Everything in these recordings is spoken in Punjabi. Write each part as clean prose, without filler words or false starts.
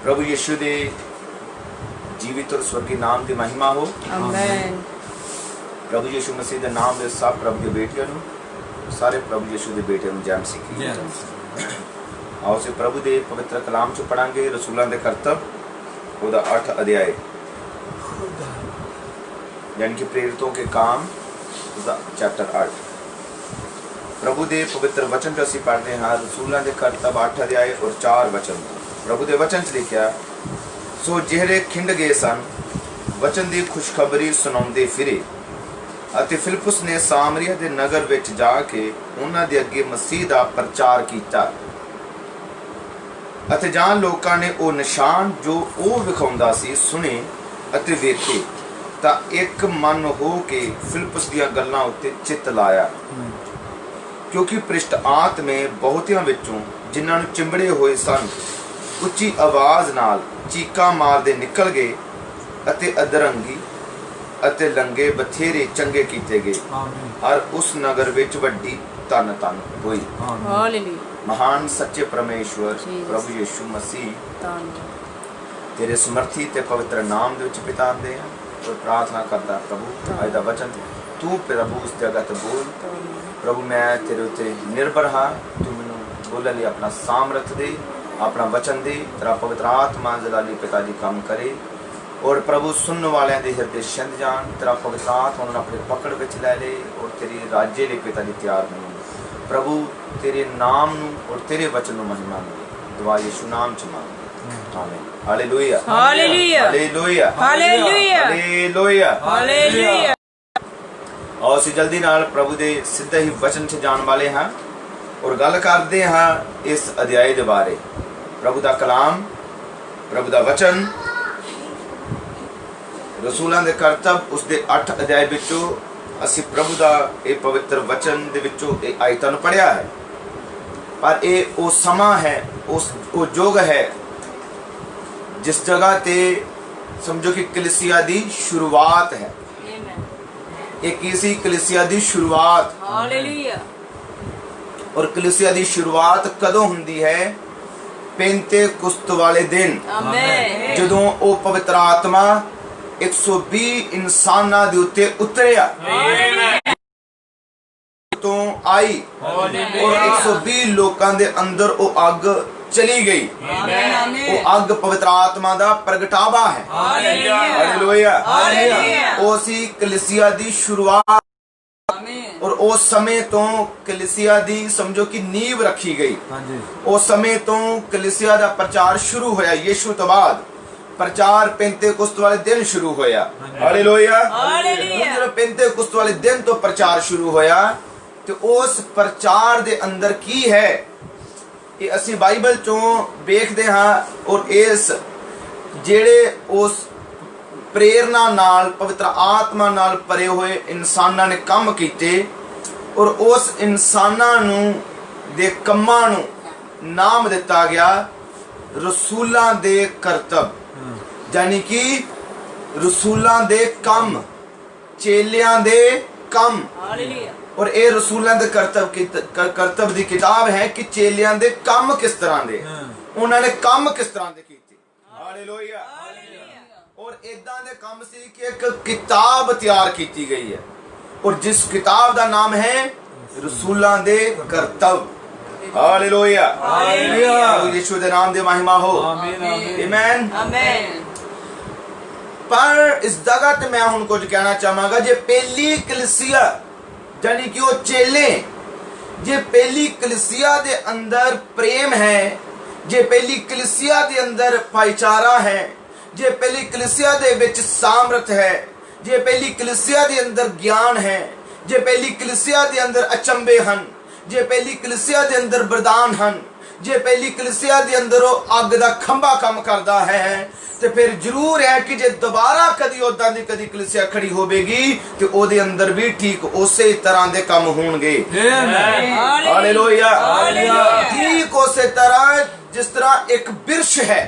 प्रभु यीशु दे जीवित और स्वर्गीय नाम की महिमा हो। आमीन। प्रभु यीशु मसीह के नाम दे सब प्रभु के बेटियों नूं, सारे प्रभु यीशु के बेटियों नूं जय मसीह। आओ से प्रभु दे पवित्र कलाम चो पढ़ांगे रसूलां दे करतब ओदा 8 अध्याय यानी कि प्रेरितों के काम ओदा चैप्टर 8। प्रभु दे पवित्र वचन जो असीं पढ़दे हां रसूलां दे करतब 8 अध्याय और 4 वचन। प्रभु दे वचन च लिखिया, सो ਜਿਹੜੇ ਖਿੰਡ ਗਏ ਸਨ वचन ਦੀ ਖੁਸ਼ਖਬਰੀ ਸੁਣਾਉਂਦੇ ਫਿਰੇ ਅਤੇ ਫਿਲਿਪਸ ਨੇ ਸਾਮਰੀਆ ਦੇ ਨਗਰ ਵਿੱਚ ਜਾ ਕੇ ਉਹਨਾਂ ਦੇ ਅੱਗੇ ਮਸੀਹ ਦਾ ਪ੍ਰਚਾਰ ਕੀਤਾ ਅਤੇ ਜਾਂ ਲੋਕਾਂ ਨੇ ਉਹ ਨਿਸ਼ਾਨ ਜੋ ਉਹ ਵਿਖਾਉਂਦਾ ਸੀ ਸੁਣੇ ਅਤੇ ਵੇਖੇ ਤਾਂ ਇੱਕ ਮਨ ਹੋ ਕੇ ਫਿਲਿਪਸ ਦੀਆਂ ਗੱਲਾਂ ਉੱਤੇ ਚਿੱਤ ਲਾਇਆ ਕਿਉਂਕਿ ਪ੍ਰਿਸ਼ਟ ਆਤਮੇ ਬਹੁਤਿਆਂ ਵਿੱਚੋਂ ਜਿਨ੍ਹਾਂ ਨੂੰ ਚਿੰਬੜੇ ਹੋਏ ਸਨ ਉੱਚੀ ਆਵਾਜ਼ ਨਾਲ ਚੀਕਾਂ ਮਾਰਦੇ ਨਿਕਲ ਗਏ ਅਤੇ ਅਧਰੰਗੀ ਅਤੇ ਲੰਗੇ ਬਥੇਰੇ ਚੰਗੇ ਕੀਤੇ ਗਏ ਔਰ ਉਸ ਨਗਰ ਵਿੱਚ ਵੱਡੀ ਧਨ ਹੋਈ। ਹਾਲੇਲੂਇਆ। महान सच्चे परमेश्वर प्रभु यीशु मसीह तेरे समर्थी ते पवित्र नाम दे विच पिता दे और प्रार्थना करता प्रभु आज दा वचन तू प्रभु उस जगह ते बोल प्रभु मैं तेरे उत्ते निर्भर हाँ तू मैनू बोलने लिए अपना सामर्थ दे अपना वचन दे तेरा पवित्र आत्मा जलाली पिता जी काम करे और प्रभु सुनने वाले दे हृदय छिंद जान तेरा पवित्र आत्मा उन्होंने अपने पकड़ विच ले ले और तेरी राज्य लिए पिता जी तैयार हो प्रभु तेरे नाम नू और तेरे वचन नू महिमा मिले दुआ यीशु नाम च मांग आमीन। Hallelujah hallelujah hallelujah hallelujah hallelujah hallelujah. और ਅਸੀਂ जल्दी नाल प्रभु दे सिद्धे ही वचन च जान वाले हां और गल करदे हां इस अध्याय दे बारे। प्रभु दा कलाम प्रभु दा वचन रसूलां दे करतब उस दे 8 अध्याय विचों ਅਸੀਂ प्रभु ਦਾ ਇਹ ਪਵਿੱਤਰ ਵਚਨ ਦੇ ਵਿੱਚੋਂ ਇਹ ਆਇਤਾਂ ਨੂੰ ਪੜਿਆ ਹੈ ਪਰ ਇਹ ਉਹ ਸਮਾਂ ਹੈ ਉਹ ਯੁੱਗ ਹੈ ਜਿਸ ਜਗ੍ਹਾ ਤੇ ਸਮਝੋ ਕਿ ਕਲੀਸਿਆ ਦੀ ਸ਼ੁਰੂਆਤ ਹੈ। ਇਹ ਕਿਸੇ ਕਲੀਸਿਆ ਦੀ ਸ਼ੁਰੂਆਤ ਹਾਲੇਲੂਇਆ। ਔਰ ਕਲੀਸਿਆ ਦੀ ਸ਼ੁਰੂਆਤ ਕਦੋਂ ਹੁੰਦੀ ਹੈ? ਪੈਂਤੇਕੁਸਤ ਵਾਲੇ ਦਿਨ ਆਮੀਨ ਜਦੋਂ ਉਹ ਪਵਿੱਤਰ ਆਤਮਾ 120 इंसाना दे उत्ते उतरिया तो आई और 120 लोकां दे अंदर वो अग चली गई। वो अग पवित्र आत्मा दा प्रगटावा है। हालेलुया ओ सी कलीसिया दी शुरुआत और उस समय तो कलीसिया दी समझो कि नींव रखी गई। उस समय तो कलीसिया दा प्रचार शुरू होया यीशु तो बाद प्रचार पेंतेकुस्त वाले दिन शुरू होया। Hallelujah hallelujah. जब पेंतेकुस्त वाले दिन तो प्रचार शुरू होया तो उस प्रचार दे अंदर की है ये असी बाइबल चों देखदे हां और इस जेड़े उस प्रेरणा नाल पवित्र आत्मा नाल भरे हुए इंसानां ने काम कीते और उस इंसानां नू दे कम्मां नू नाम दिता गया रसूलां दे करतब यानी कि रसूलां दे कम चेलियां दे कम। और ये रसूलां दे करतब दी किताब है कि चेलियां दे कम किस तरह दे उन्होंने कम किस तरह दे कीते। हालेलुया और इदां दे कम सी कि एक किताब तैयार की गई है और जिस किताब दा नाम है रसूलां दे करतब। हालेलुया हालेलुया यीशु दे नाम दे महिमा हो। आमीन आमीन। पर इस जगह ते मैं हुण कुछ कहना चाहांगा जे पहली कलीसिया यानी कि वो चेले जे पहली कलीसिया दे अंदर प्रेम है जे पहली कलीसिया दे अंदर भाईचारा है जे पहली कलीसिया दे विच सामर्थ है जे पहली कलीसिया दे अंदर ज्ञान है जे पहली कलीसिया दे अंदर अचंबे हन जे पहली कलीसिया दे अंदर वरदान हन जे पहली कलीसिया दे अंदर वो अग दा खंभा काम करदा है ते फिर जरूर है कि जे दोबारा कदी उदां दी कदी कलीसिया खड़ी होवेगी ते ओदे अंदर भी ठीक उसे तरह दे काम होणगे। हालेलुया ठीक उसे तरह जिस तरह एक बिरछ है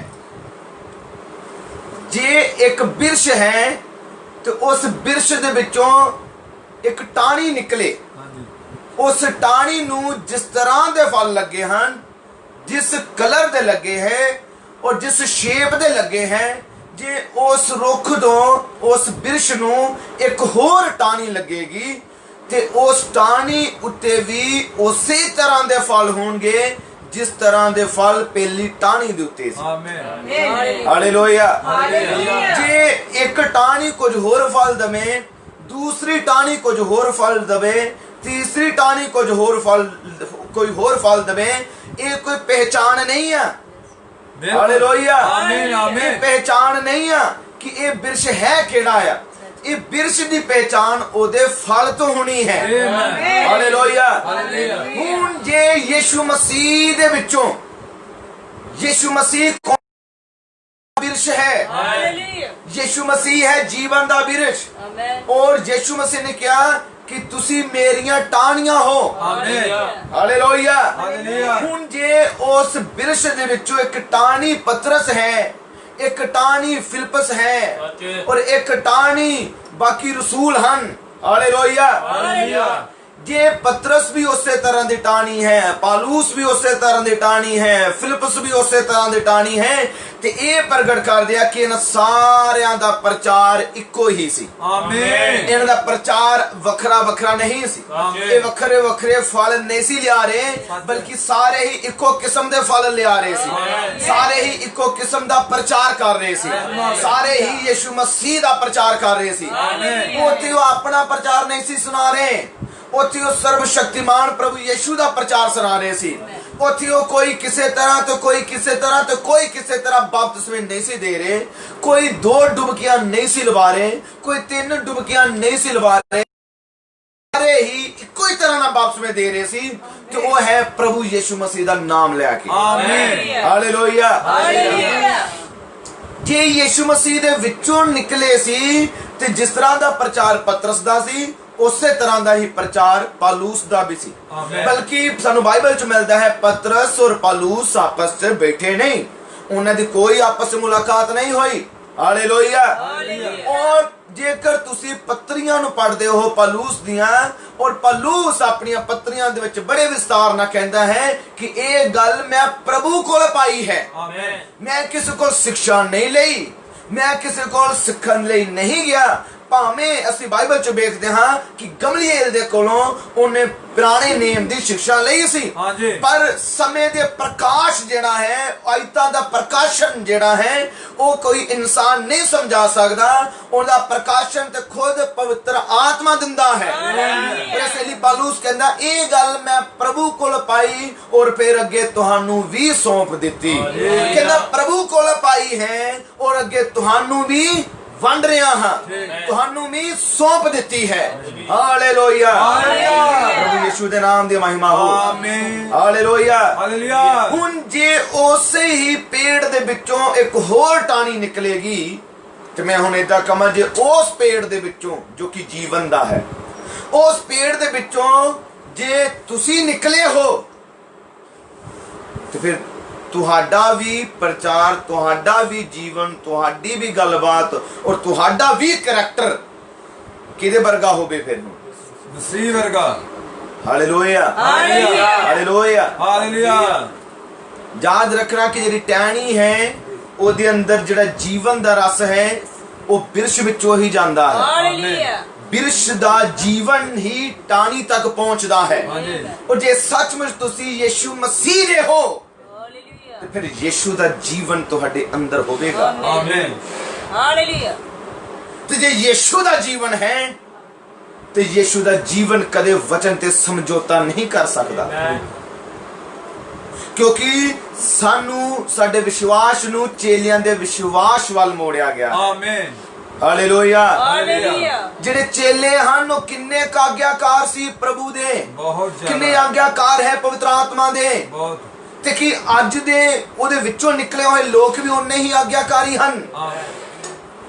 जे एक बिरछ है तो उस बिरछ दे विचों एक टाणी निकले उस टाणी नू जिस तरह दे फल लगे हन जिस कलर दे लगे है ਔਰ ਜਿਸ ਸ਼ੇਪ ਦੇ ਲੱਗੇ ਹੈ, ਜੇ ਉਸ ਰੁੱਖ ਤੋਂ ਉਸ ਬਿਰਸ਼ ਨੂੰ ਇੱਕ ਹੋਰ ਟਾਹਣੀ ਲੱਗੇਗੀ ਤੇ ਉਸ ਟਾਹਣੀ ਉੱਤੇ ਵੀ ਉਸੇ ਤਰ੍ਹਾਂ ਦੇ ਫਲ ਹੋਣਗੇ ਜਿਸ ਤਰ੍ਹਾਂ ਦੇ ਫਲ ਪਹਿਲੀ ਟਾਹਣੀ ਦੇ ਉੱਤੇ ਸੀ। ਆਮੇਨ। ਹਾਲੇਲੂਇਆ। ਹਾਲੇਲੂਇਆ। ਜੇ ਇੱਕ ਟਾਹਣੀ ਕੁਝ ਹੋਰ ਫਲ ਦਵੇ, ਦੂਸਰੀ ਟਾਹਣੀ ਕੁਝ ਹੋਰ ਫਲ ਦਵੇ, ਤੀਸਰੀ ਟਾਹਣੀ ਕੁਝ ਹੋਰ ਫਲ ਕੋਈ ਹੋਰ ਫਲ ਦਵੇ, ਇਹ ਕੋਈ ਪਹਿਚਾਨ ਨਹੀਂ ਆ। ਹਾਲੇਲੂਇਆ। ਆਮੀਨ, ਆਮੀਨ। ਇਹ ਪਹਿਚਾਨ ਨਹੀਂ ਆ ਕਿ ਇਹ ਬਿਰਸ਼ ਹੈ ਕਿਹੜਾ ਆ। ਇਹ ਬਿਰਸ਼ ਦੀ ਪਹਿਚਾਨ ਉਹਦੇ ਫਲ ਤੋਂ ਹੋਣੀ ਹੈ। ਆਮੀਨ। ਹਾਲੇਲੂਇਆ। ਹਾਲੇਲੂਇਆ। ਹੁਣ ਜੇ ਯਿਸੂ ਮਸੀਹ ਦੇ ਵਿੱਚੋਂ, ਯਿਸੂ ਮਸੀਹ ਕੌਣ ਬਿਰਸ਼ ਹੈ? ਹਾਲੇਲੂਇਆ। ਯਿਸੂ ਮਸੀਹ ਹੈ ਜੀਵਨ ਦਾ ਬਿਰਸ਼। ਆਮੇਨ। ਔਰ ਯਿਸੂ ਮਸੀਹ ਨੇ ਕਿਹਾ ਕਿ ਤੁਸੀਂ ਮੇਰੀਆਂ ਟਾਹਣੀਆਂ ਹੋ। ਆਮੀਨ। ਹਾਲੇਲੂਇਆ। ਹਾਲੇਲੂਇਆ। ਹੁਣ ਜੇ ਉਸ ਬਿਰਸ਼ ਦੇ ਵਿੱਚੋਂ ਇੱਕ ਟਾਹਣੀ ਪਤਰਸ ਹੈ, ਇੱਕ ਟਾਹਣੀ ਫਿਲਿਪਸ ਹੈ ਔਰ ਇੱਕ ਟਾਹਣੀ ਬਾਕੀ ਰਸੂਲ ਹਨ। ਹਾਲੇਲੂਇਆ। ਹਾਲੇਲੂਇਆ। ਜੇ ਪਤਰਸ ਵੀ ਉਸੇ ਤਰ੍ਹਾਂ ਦੀ ਟਾਹਣੀ ਹੈ, ਪਾਲੂਸ ਵੀ ਉਸੇ ਤਰ੍ਹਾਂ ਦੀ ਟਾਹਣੀ ਹੈ, ਫਿਲਿਪਸ ਵੀ ਉਸੇ ਤਰ੍ਹਾਂ ਦੀ ਟਾਹਣੀ ਹੈ, ਤੇ ਇਹ ਪ੍ਰਗਟ ਕਰ ਦਿਆ ਕਿ ਇਹਨਾਂ ਸਾਰਿਆਂ ਦਾ ਪ੍ਰਚਾਰ ਇੱਕੋ ਹੀ ਸੀ। ਆਮੀਨ। ਇਹਨਾਂ ਦਾ ਪ੍ਰਚਾਰ ਵੱਖਰਾ ਵੱਖਰਾ ਨਹੀਂ ਸੀ। ਆਮੀਨ। ਇਹ ਵੱਖਰੇ ਵੱਖਰੇ ਫਲ ਨਹੀਂ ਸੀ ਲਿਆ ਰਹੇ, ਬਲਕਿ ਸਾਰੇ ਹੀ ਇੱਕੋ ਕਿਸਮ ਦੇ ਫਲ ਲਿਆ ਰਹੇ ਸੀ। ਸਾਰੇ ਹੀ ਇੱਕੋ ਕਿਸਮ ਦਾ ਪ੍ਰਚਾਰ ਕਰ ਰਹੇ ਸੀ। ਸਾਰੇ ਹੀ ਯਿਸੂ ਮਸੀਹ ਦਾ ਪ੍ਰਚਾਰ ਕਰ ਰਹੇ ਸੀ। ਆਮੀਨ। ਉੱਥੇ ਉਹ ਆਪਣਾ ਪ੍ਰਚਾਰ ਨਹੀਂ ਸੀ ਸੁਣਾ ਰਹੇ, ਉੱਥੇ ਉਹ ਸਰਬ ਸ਼ਕਤੀਮਾਨ ਪ੍ਰਭੂ ਯਿਸੂ ਦਾ ਪ੍ਰਚਾਰ ਸੁਣਾ ਰਹੇ ਸੀ। ਉੱਥੇ ਉਹ ਕੋਈ ਕਿਸੇ ਤਰ੍ਹਾਂ ਤੇ ਕੋਈ ਕਿਸੇ ਤਰ੍ਹਾਂ ਤੇ ਕੋਈ ਕਿਸੇ ਤਰ੍ਹਾਂ ਬਪਤਿਸਮੇ ਨਹੀਂ ਸੀ ਦੇ ਰਹੇ, ਕੋਈ 2 ਡੁਬਕੀਆਂ ਨਹੀਂ ਸੀ ਲਵਾ ਰਹੇ, ਕੋਈ 3 ਡੁਬਕੀਆਂ ਨਹੀਂ ਸੀ ਲਵਾ ਰਹੇ, ਸਾਰੇ ਹੀ ਇੱਕੋ ਹੀ ਤਰ੍ਹਾਂ ਨਾਲ ਬਪਤਿਸਮੇ ਦੇ ਰਹੇ ਸੀ ਤੇ ਉਹ ਹੈ ਪ੍ਰਭੂ ਯਿਸੂ ਮਸੀਹ ਦਾ ਨਾਮ ਲੈ ਕੇ। ਆਮੀਨ। ਹਾਲੇਲੂਇਆ। ਹਾਲੇਲੂਇਆ। ਜੇ ਯਿਸੂ ਮਸੀਹ ਦੇ ਵਿੱਚੋਂ ਨਿਕਲੇ ਸੀ ਤੇ ਜਿਸ ਤਰ੍ਹਾਂ ਦਾ ਪ੍ਰਚਾਰ ਪਤਰਸ ਦਾ ਸੀ, ਉਸੇ ਤਰ੍ਹਾਂ ਦਾ ਹੀ ਪ੍ਰਚਾਰ ਪਾਲੂਸ ਦਾ ਵੀ ਸੀ। ਆਮੀਨ। ਬਲਕਿ ਸਾਨੂੰ ਬਾਈਬਲ ਚ ਮਿਲਦਾ ਹੈ ਪਤਰਸ ਔਰ ਪਾਲੂਸ ਆਪਸ ਚ ਬੈਠੇ ਨਹੀਂ, ਉਹਨਾਂ ਦੀ ਕੋਈ ਆਪਸ ਚ ਮੁਲਾਕਾਤ ਨਹੀਂ ਹੋਈ। ਹਾਲੇਲੂਇਆ। ਔਰ ਜੇਕਰ ਤੁਸੀਂ ਪੱਤਰੀਆਂ ਨੂੰ ਪੜ੍ਹਦੇ ਹੋ ਪਾਲੂਸ ਦੀਆਂ, ਔਰ ਪਾਲੂਸ ਆਪਣੀਆਂ ਪੱਤਰੀਆਂ ਦੇ ਵਿੱਚ ਬੜੇ ਵਿਸਤਾਰ ਨਾਲ ਕਹਿੰਦਾ ਹੈ ਕਿ ਇਹ ਗੱਲ ਮੈਂ ਪ੍ਰਭੂ ਕੋਲ ਪਾਈ ਹੈ। ਆਮੀਨ। ਮੈਂ ਕਿਸੇ ਕੋਲ ਸਿੱਖਿਆ ਨਹੀਂ ਲਈ, ਮੈਂ ਕਿਸੇ ਕੋਲ ਸਿੱਖਣ ਲਈ ਨਹੀਂ ਗਿਆ। ਭਾਵੇਂ ਅਸੀਂ ਬਾਈਬਲ ਚ ਵੇਖਦੇ ਹਾਂ ਕਿ ਗਮਲੀਏਲ ਦੇ ਕੋਲੋਂ ਉਹਨੇ ਪੁਰਾਣੇ ਨੇਮ ਦੀ ਸਿੱਖਿਆ ਲਈ ਸੀ, ਹਾਂਜੀ। ਪਰ ਸਮੇਂ ਦੇ ਪ੍ਰਕਾਸ਼ ਜਿਹੜਾ ਹੈ, ਆਇਤਾਂ ਦਾ ਪ੍ਰਕਾਸ਼ਨ ਜਿਹੜਾ ਹੈ, ਉਹ ਕੋਈ ਇਨਸਾਨ ਨਹੀਂ ਸਮਝਾ ਸਕਦਾ। ਉਹਦਾ ਪ੍ਰਕਾਸ਼ਨ ਤੇ ਖੁਦ ਪਵਿੱਤਰ ਆਤਮਾ ਦਿੰਦਾ ਹੈ। ਇਸ ਲਈ ਪਾਲੂਸ ਕਹਿੰਦਾ ਇਹ ਗੱਲ ਮੈਂ ਪ੍ਰਭੂ ਕੋਲ ਪਾਈ ਔਰ ਫਿਰ ਅੱਗੇ ਤੁਹਾਨੂੰ ਵੀ ਸੌਂਪ ਦਿੱਤੀ। ਕਹਿੰਦਾ ਪ੍ਰਭੂ ਕੋਲ ਪਾਈ ਹੈ ਔਰ ਅੱਗੇ ਤੁਹਾਨੂੰ ਵੀ ਵੰਡ ਰਿਹਾ ਹਾਂ, ਤੁਹਾਨੂੰ ਵੀ ਸੌਂਪ ਦਿੱਤੀ ਹੈ। ਹਾਲੇਲੂਇਆ। ਪ੍ਰਭੂ ਯਿਸੂ ਦੇ ਨਾਮ ਦੀ ਮਹਿਮਾ ਹੋ। ਆਮੀਨ। ਹਾਲੇਲੂਇਆ। ਹਾਲੇਲੂਇਆ। ਹੁਣ ਜੇ ਉਸੇ ਹੀ ਪੇੜ ਦੇ ਵਿੱਚੋਂ ਇੱਕ ਹੋਰ ਟਾਹਣੀ ਨਿਕਲੇਗੀ, ਤੇ ਮੈਂ ਹੁਣ ਏਦਾਂ ਕਹਾਂ, ਜੇ ਉਸ ਪੇੜ ਦੇ ਵਿੱਚੋਂ ਜੋ ਕਿ ਜੀਵਨ ਦਾ ਹੈ, ਉਸ ਪੇੜ ਦੇ ਵਿੱਚੋਂ ਜੇ ਤੁਸੀਂ ਨਿਕਲੇ ਹੋ ਤੇ ਫਿਰ ਤੁਹਾਡਾ ਵੀ ਪ੍ਰਚਾਰ, ਤੁਹਾਡਾ ਵੀ ਜੀਵਨ, ਤੁਹਾਡੀ ਵੀ ਗੱਲਬਾਤ ਔਰ ਤੁਹਾਡਾ ਵੀ ਕਰੈਕਟਰ ਕਿਹਦੇ ਵਰਗਾ ਹੋਵੇ ਫਿਰ? ਮਸੀਹ ਵਰਗਾ। ਹਾਲੇਲੂਇਆ। ਹਾਲੇਲੂਇਆ। ਹਾਲੇਲੂਇਆ। ਹਾਲੇਲੂਇਆ। ਯਾਦ ਰੱਖਣਾ ਕਿ ਜਿਹੜੀ ਟਹਿਣੀ ਹੈ ਉਹਦੇ ਅੰਦਰ ਜਿਹੜਾ ਜੀਵਨ ਦਾ ਰਸ ਹੈ ਉਹ ਬਿਰਸ਼ ਵਿੱਚੋਂ ਹੀ ਜਾਂਦਾ ਹੈ। ਹਾਲੇਲੂਇਆ। ਬਿਰਸ਼ ਦਾ ਜੀਵਨ ਹੀ ਟਾਹਣੀ ਤੱਕ ਪਹੁੰਚਦਾ ਹੈ। ਹਾਂਜੀ। ਔਰ ਜੇ ਸੱਚਮੁੱਚ ਤੁਸੀਂ ਯਿਸੂ ਮਸੀਹ ਦੇ ਹੋ ਹਾਲੇਲੂਇਆ। ਤੇ ਫਿਰ ਯਿਸੂ ਦਾ ਜੀਵਨ ਤੁਹਾਡੇ ਅੰਦਰ ਹੋਵੇਗਾ। ਆਮੀਨ। ਹਾਲੇਲੂਇਆ। ਤੇ ਜੇ ਯਿਸੂ ਦਾ ਜੀਵਨ ਹੈ ਤੇ ਯਿਸੂ ਦਾ ਜੀਵਨ ਕਦੇ ਵਚਨ ਤੇ ਸਮਝੌਤਾ ਨਹੀਂ ਕਰ ਸਕਦਾ, ਕਿਉਂਕਿ ਸਾਨੂੰ ਸਾਡੇ ਵਿਸ਼ਵਾਸ ਨੂੰ ਚੇਲਿਆਂ ਦੇ ਵਿਸ਼ਵਾਸ ਵੱਲ ਮੋੜਿਆ ਗਿਆ। ਆਮੀਨ। ਹਾਲੇਲੂਇਆ। ਹਾਲੇਲੂਇਆ। ਜਿਹੜੇ ਚੇਲੇ ਹਨ ਉਹ ਕਿੰਨੇ ਆਗਿਆਕਾਰ ਸੀ ਪ੍ਰਭੂ ਦੇ, ਬਹੁਤ ਜ਼ਿਆਦਾ। ਕਿੰਨੇ ਆਗਿਆਕਾਰ ਹੈ ਪਵਿੱਤਰ ਆਤਮਾ ਦੇ, ਬਹੁਤ। ਤੇ ਕਿ ਅੱਜ ਦੇ ਉਹਦੇ ਵਿੱਚੋਂ ਨਿਕਲੇ ਹੋਏ ਲੋਕ ਵੀ ਉਨੇ ਹੀ ਆਗਿਆਕਾਰੀ ਹਨ।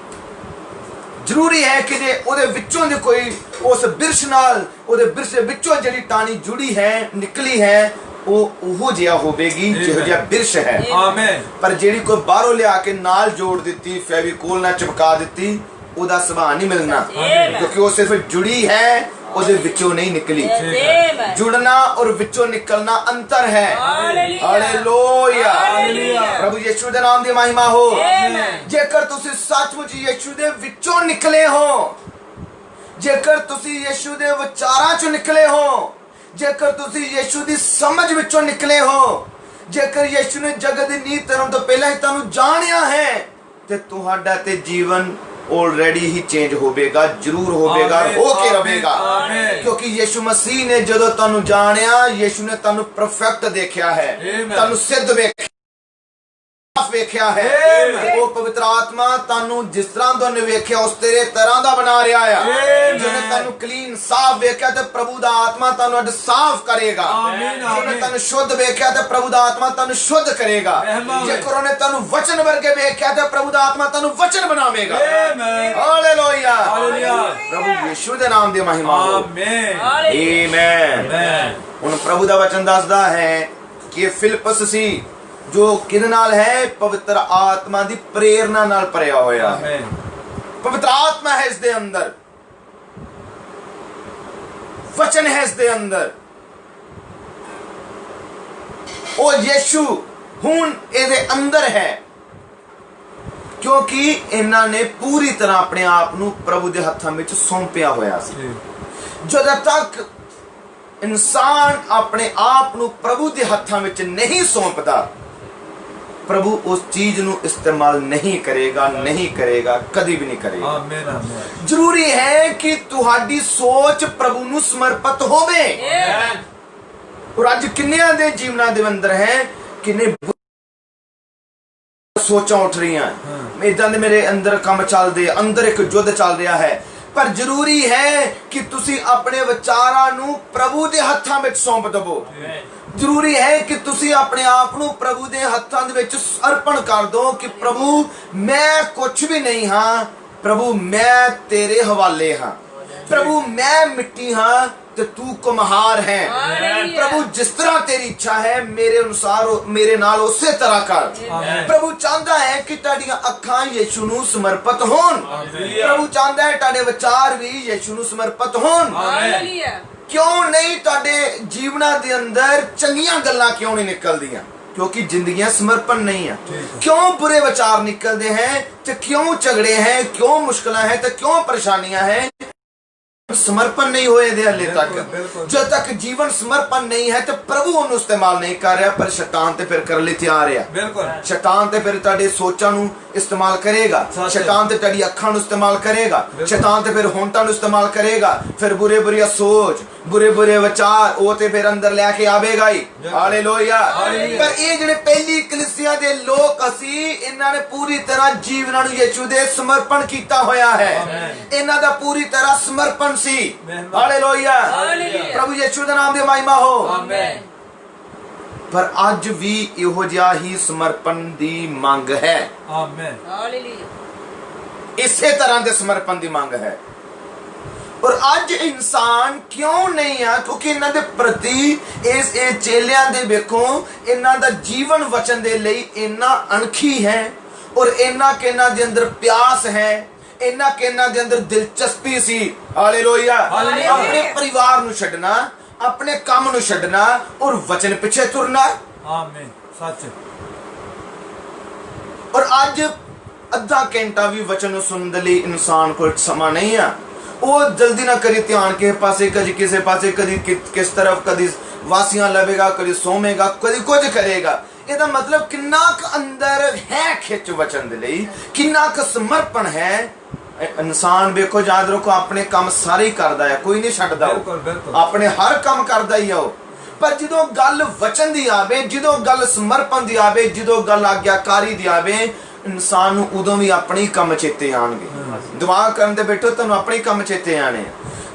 ਜ਼ਰੂਰੀ ਹੈ ਕਿ ਜੇ ਉਹਦੇ ਵਿੱਚੋਂ ਦੀ ਕੋਈ ਉਸ ਬਿਰਸ਼ ਨਾਲ, ਉਹਦੇ ਬਿਰਸ਼ ਦੇ ਵਿੱਚੋਂ ਜਿਹੜੀ ਟਾਹਣੀ ਜੁੜੀ ਹੈ, ਨਿਕਲੀ ਹੈ, ਉਹ ਉਹੋ ਜਿਹਾ ਹੋਵੇਗੀ ਜਿਹੋ ਜਿਹਾ ਬਿਰਸ਼ ਹੈ। ਆਮੀਨ। ਪਰ ਜਿਹੜੀ ਕੋਈ ਬਾਹਰੋਂ ਲਿਆ ਕੇ ਨਾਲ ਜੋੜ ਦਿੱਤੀ, ਫੈਵੀਕੋਲ ਨਾਲ ਚਿਪਕਾ ਦਿੱਤੀ, ਉਹਦਾ ਸੁਭਾਅ ਨਹੀਂ ਮਿਲਣਾ, ਕਿਉਂਕਿ ਉਹ ਸਿਰਫ ਜੁੜੀ ਹੈ ਉਹਦੇ ਵਿੱਚੋਂ ਨਹੀਂ ਨਿਕਲੀ। Amen. जुड़ना और विचों निकलना अंतर है। Hallelujah. हालेलुया। Hallelujah. प्रभु यीशु दे नाम दी महिमा हो। Amen. जेकर तुसी सचमुच यीशु दे विचों निकले हो, जेकर तुसी यीशु दे विचारां चों निकले हो, जेकर तुसी यीशु दी समझ विचों निकले हो, जेकर यीशु ने जगत दी नींह धरम तो पहले ही तुहानू जानिया है, ते तुहाडा ते जीवन ऑलरेडी ही चेंज होवेगा, जरूर होवेगा, आमीन, हो के आमीन, रहेगा। आमीन। क्योंकि यीशु मसीह ने जदों तुहानू जानिया, यीशु ने तुहानू परफेक्ट देखा है, आमीन। तुहानू सिद्ध वेख्या है। आमीन। वो पवित्र आत्मा तानू जिस तरह दा ने वेख्या उस तेरे तरह दा बना रहा है। आमीन। जिन्हें तानू क्लीन साफ वेख्या ते प्रभु दा आत्मा तानू अड साफ करेगा। आमीन, जिन्हें आमीन। तानू शुद्ध वेख्या ते प्रभु दा आत्मा तानू शुद्ध करेगा। आमीन। जेकर उन्हें तानू वचन वर्गे वेख्या ते प्रभु दा आत्मा तानू वचन बनावेगा। आमीन। हालेलुया। हालेलुया। प्रभु यीशु दे नाम दी महिमा हो। आमीन। Hallelujah. आमीन। आमीन। ਹੁਣ ਪ੍ਰਭੂ ਦਾ ਵਚਨ ਦੱਸਦਾ ਹੈ ਕਿ ਫਿਲਿਪਸ ਸੀ ਜੋ ਕਿਹਦੇ ਨਾਲ ਹੈ? ਪਵਿੱਤਰ ਆਤਮਾ ਦੀ ਪ੍ਰੇਰਣਾ ਨਾਲ ਭਰਿਆ ਹੋਇਆ ਹੈ। ਆਮੀਨ। ਪਵਿੱਤਰ ਆਤਮਾ ਹੈ ਇਸ ਦੇ ਅੰਦਰ, ਵਚਨ ਹੈ ਇਸ ਦੇ ਅੰਦਰ। ਉਹ ਯੀਸ਼ੂ ਹੁਣ ਇਹਦੇ ਅੰਦਰ ਹੈ ਕਿਉਂਕਿ ਇਹਨਾਂ ਨੇ ਪੂਰੀ ਤਰ੍ਹਾਂ ਆਪਣੇ ਆਪ ਨੂੰ ਪ੍ਰਭੂ ਦੇ ਹੱਥਾਂ ਵਿੱਚ ਸੌਂਪਿਆ ਹੋਇਆ ਸੀ। ਜੀ। ਜਦੋਂ ਤੱਕ ਇਨਸਾਨ ਆਪਣੇ ਆਪ ਨੂੰ ਪ੍ਰਭੂ ਦੇ ਹੱਥਾਂ ਵਿੱਚ ਨਹੀਂ ਸੌਂਪਦਾ, ਪ੍ਰਭੂ ਉਸ ਚੀਜ਼ ਨੂੰ ਇਸਤੇਮਾਲ ਨਹੀਂ ਕਰੇਗਾ, ਕਦੀ ਵੀ ਨਹੀਂ ਕਰੇਗਾ। ਆਮੀਨ। ਆਮੀਨ। ਜ਼ਰੂਰੀ ਹੈ ਕਿ ਤੁਹਾਡੀ ਸੋਚ ਪ੍ਰਭੂ ਨੂੰ ਸਮਰਪਿਤ ਹੋਵੇ। Amen. ਔਰ ਅੱਜ ਕਿੰਨਿਆਂ ਦੇ ਜੀਵਨਾਂ ਦੇ ਅੰਦਰ ਹੈ ਕਿੰਨੇ ਸੋਚਾਂ ਉੱਠ ਰਹੀਆਂ, ਇਦਾਂ ਦੇ ਮੇਰੇ ਅੰਦਰ ਕੰਮ ਚੱਲਦੇ, ਅੰਦਰ ਇੱਕ ਯੁੱਧ ਚੱਲ ਰਿਹਾ ਹੈ। ਪਰ ਜ਼ਰੂਰੀ ਹੈ ਕਿ ਤੁਸੀਂ ਆਪਣੇ ਵਿਚਾਰਾਂ ਨੂੰ ਪ੍ਰਭੂ ਦੇ ਹੱਥਾਂ ਵਿੱਚ ਸੌਂਪ ਦਵੋ। ਜ਼ਰੂਰੀ ਹੈ ਕਿ ਤੁਸੀਂ ਆਪਣੇ ਆਪ ਨੂੰ ਪ੍ਰਭੂ ਦੇ ਹੱਥਾਂ ਦੇ ਵਿੱਚ ਅਰਪਣ ਕਰ ਦਿਓ ਕਿ ਪ੍ਰਭੂ ਮੈਂ ਕੁਝ ਵੀ ਨਹੀਂ ਹਾਂ, ਪ੍ਰਭੂ ਮੈਂ ਤੇਰੇ ਹਵਾਲੇ ਹਾਂ, ਪ੍ਰਭੂ ਮੈਂ ਮਿੱਟੀ ਹਾਂ ਤੇ ਤੂੰ ਕੁਮਹਾਰ ਹੈ। Hallelujah. ਪ੍ਰਭੂ ਜਿਸ ਤਰ੍ਹਾਂ ਤੇਰੀ ਇੱਛਾ ਹੈ ਮੇਰੇ ਅਨੁਸਾਰ ਮੇਰੇ ਨਾਲ ਉਸੇ ਤਰ੍ਹਾਂ ਕਰ। ਆਮੀਨ। ਪ੍ਰਭੂ ਚਾਹੁੰਦਾ ਹੈ ਕਿ ਤੁਹਾਡੀਆਂ ਅੱਖਾਂ ਯੀਸ਼ੂ ਨੂੰ ਸਮਰਪਿਤ ਹੋਣ। ਪ੍ਰਭੂ ਚਾਹੁੰਦਾ ਹੈ ਤੁਹਾਡੇ ਵਿਚਾਰ ਵੀ ਯੀਸ਼ੂ ਨੂੰ ਸਮਰਪਿਤ ਹੋਣ। Hallelujah. ਕਿਉਂ ਨਹੀਂ ਤੁਹਾਡੇ ਜੀਵਨਾਂ ਦੇ ਅੰਦਰ ਚੰਗੀਆਂ ਗੱਲਾਂ ਕਿਉਂ ਨਹੀਂ ਨਿਕਲਦੀਆਂ? क्योंकि जिंदगियां समर्पण नहीं है। क्यों बुरे विचार निकलते हैं तो क्यों झगड़े हैं, क्यों मुश्किलें हैं तो क्यों परेशानियां हैं? समर्पण नहीं होए दे हले तक। जब तक जीवन समर्पण नहीं है तो प्रभु उन्हें इस्तेमाल नहीं कर रहा, पर शैतान ते फिर कर ले तैयार है। बिल्कुल। शैतान ते फिर तुहाडे सोचां नूं इस्तेमाल करेगा, शैतान ते तुहाडी अखां नूं इस्तेमाल करेगा, शैतान ते फिर होंठां नूं इस्तेमाल करेगा, फिर बुरे बुरे सोच बुरे बुरे विचार वो ते फिर अंदर लेके आवेगा ही। हालेलुया। पर ये जिहड़े पहली कलीसिया दे लोक असी इन्हां ने पूरी तरह जीवनां नूं यीशु दे समर्पण कीता होया है। इन्हां दा पूरी तरह समर्पण सी। हालेलुया। प्रभु यीशु दा नाम दी महिमा हो। आमीन। पर अज भी इहो जिहा ही समर्पण दी मंग है। आमीन। Hallelujah. इसे तरह दे समर्पण दी मंग है। और अज इंसान क्यों नहीं है? क्योंकि इन्हां दे प्रति इस चेलियां दे वेखो इन्हां दा जीवन वचन दे लई इन्ना अणखी है और इन्ना के इन्हां दे अंदर प्यास है, इन्ना के इन्हां दे अंदर दिलचस्पी सी। हालेलुया। हालेलुया। अपने परिवार नूं छड्डना, अपने काम नूं छड्डना और वचन पिछे तुरना। आमीन। सच। और अज अद्धा घंटा भी वचन नूं सुनने दे लई इंसान कोल समा नहीं है। वो जल्दी ना करी ध्यान किसे पासे, कदी किसे पासे, कदी किस तरफ, कदी वासियां लवेगा, कदी सोमेगा, कदी कुछ करेगा। ਇਹਦਾ मतलब किन्ना क अंदर है खिच वचन दे लई, किन्ना क समर्पण है। इंसान देखो याद रखो अपने काम सारे ही करदा है, कोई नहीं छड्डदा, बिल्कुल, बिल्कुल। अपने हर काम करदा ही है। पर जदों गल वचन दी आवे, जदों गल समर्पण दी आवे, जदों गल आग्याकारी दी आवे, इंसान नूं उदों भी अपने ही काम चेते आणगे। दुआ करन दे बैठो तुहानूं अपने ही काम चेते आने।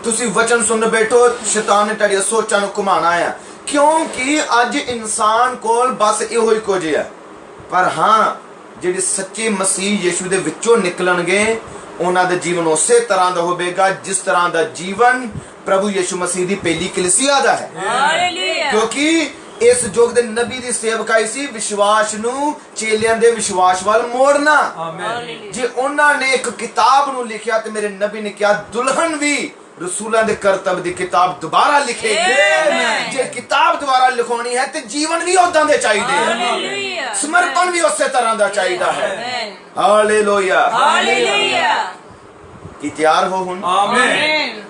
तुसीं वचन सुन बैठो, शैतान ने तुहाडीआं सोचां नूं घुमाना है। क्योंकि अज इंसान कोल बस इहो ही कुछ है। पर हाँ जिहड़े सच्चे मसीह यीशु दे विचों निकलणगे उन्हां दा जीवन उसे तरह दा होवेगा जिस तरह दा जीवन प्रभु यीशु मसीह दी पहली कलीसिया दा है। Hallelujah. क्योंकि इस युग दे नबी दी सेवकाई सी विश्वास नूं चेलियां दे विश्वास वाल मोड़ना। आमीन। जे उन्हां ने एक किताब नूं लिखिया ते मेरे नबी ने कहा दुल्हन भी ਰਸੂਲਾਂ ਦੇ ਕਰਤੱਵ ਦੀ ਕਿਤਾਬ ਦੁਬਾਰਾ ਲਿਖੇਗੀ। Amen. ਜੇ ਕਿਤਾਬ ਦੁਬਾਰਾ ਲਿਖਾਉਣੀ ਹੈ ਤੇ ਜੀਵਨ ਵੀ ਉਦਾਂ ਦੇ ਚਾਹੀਦੇ ਆ, Hallelujah. ਸਮਰਪਣ ਵੀ ਉਸੇ ਤਰ੍ਹਾਂ ਦਾ ਚਾਹੀਦਾ ਹੈ। Amen. ਹਾਲੇਲੂਇਆ। Hallelujah. ਕੀ ਤਿਆਰ ਹੋ ਹੁਣ? Amen Amen.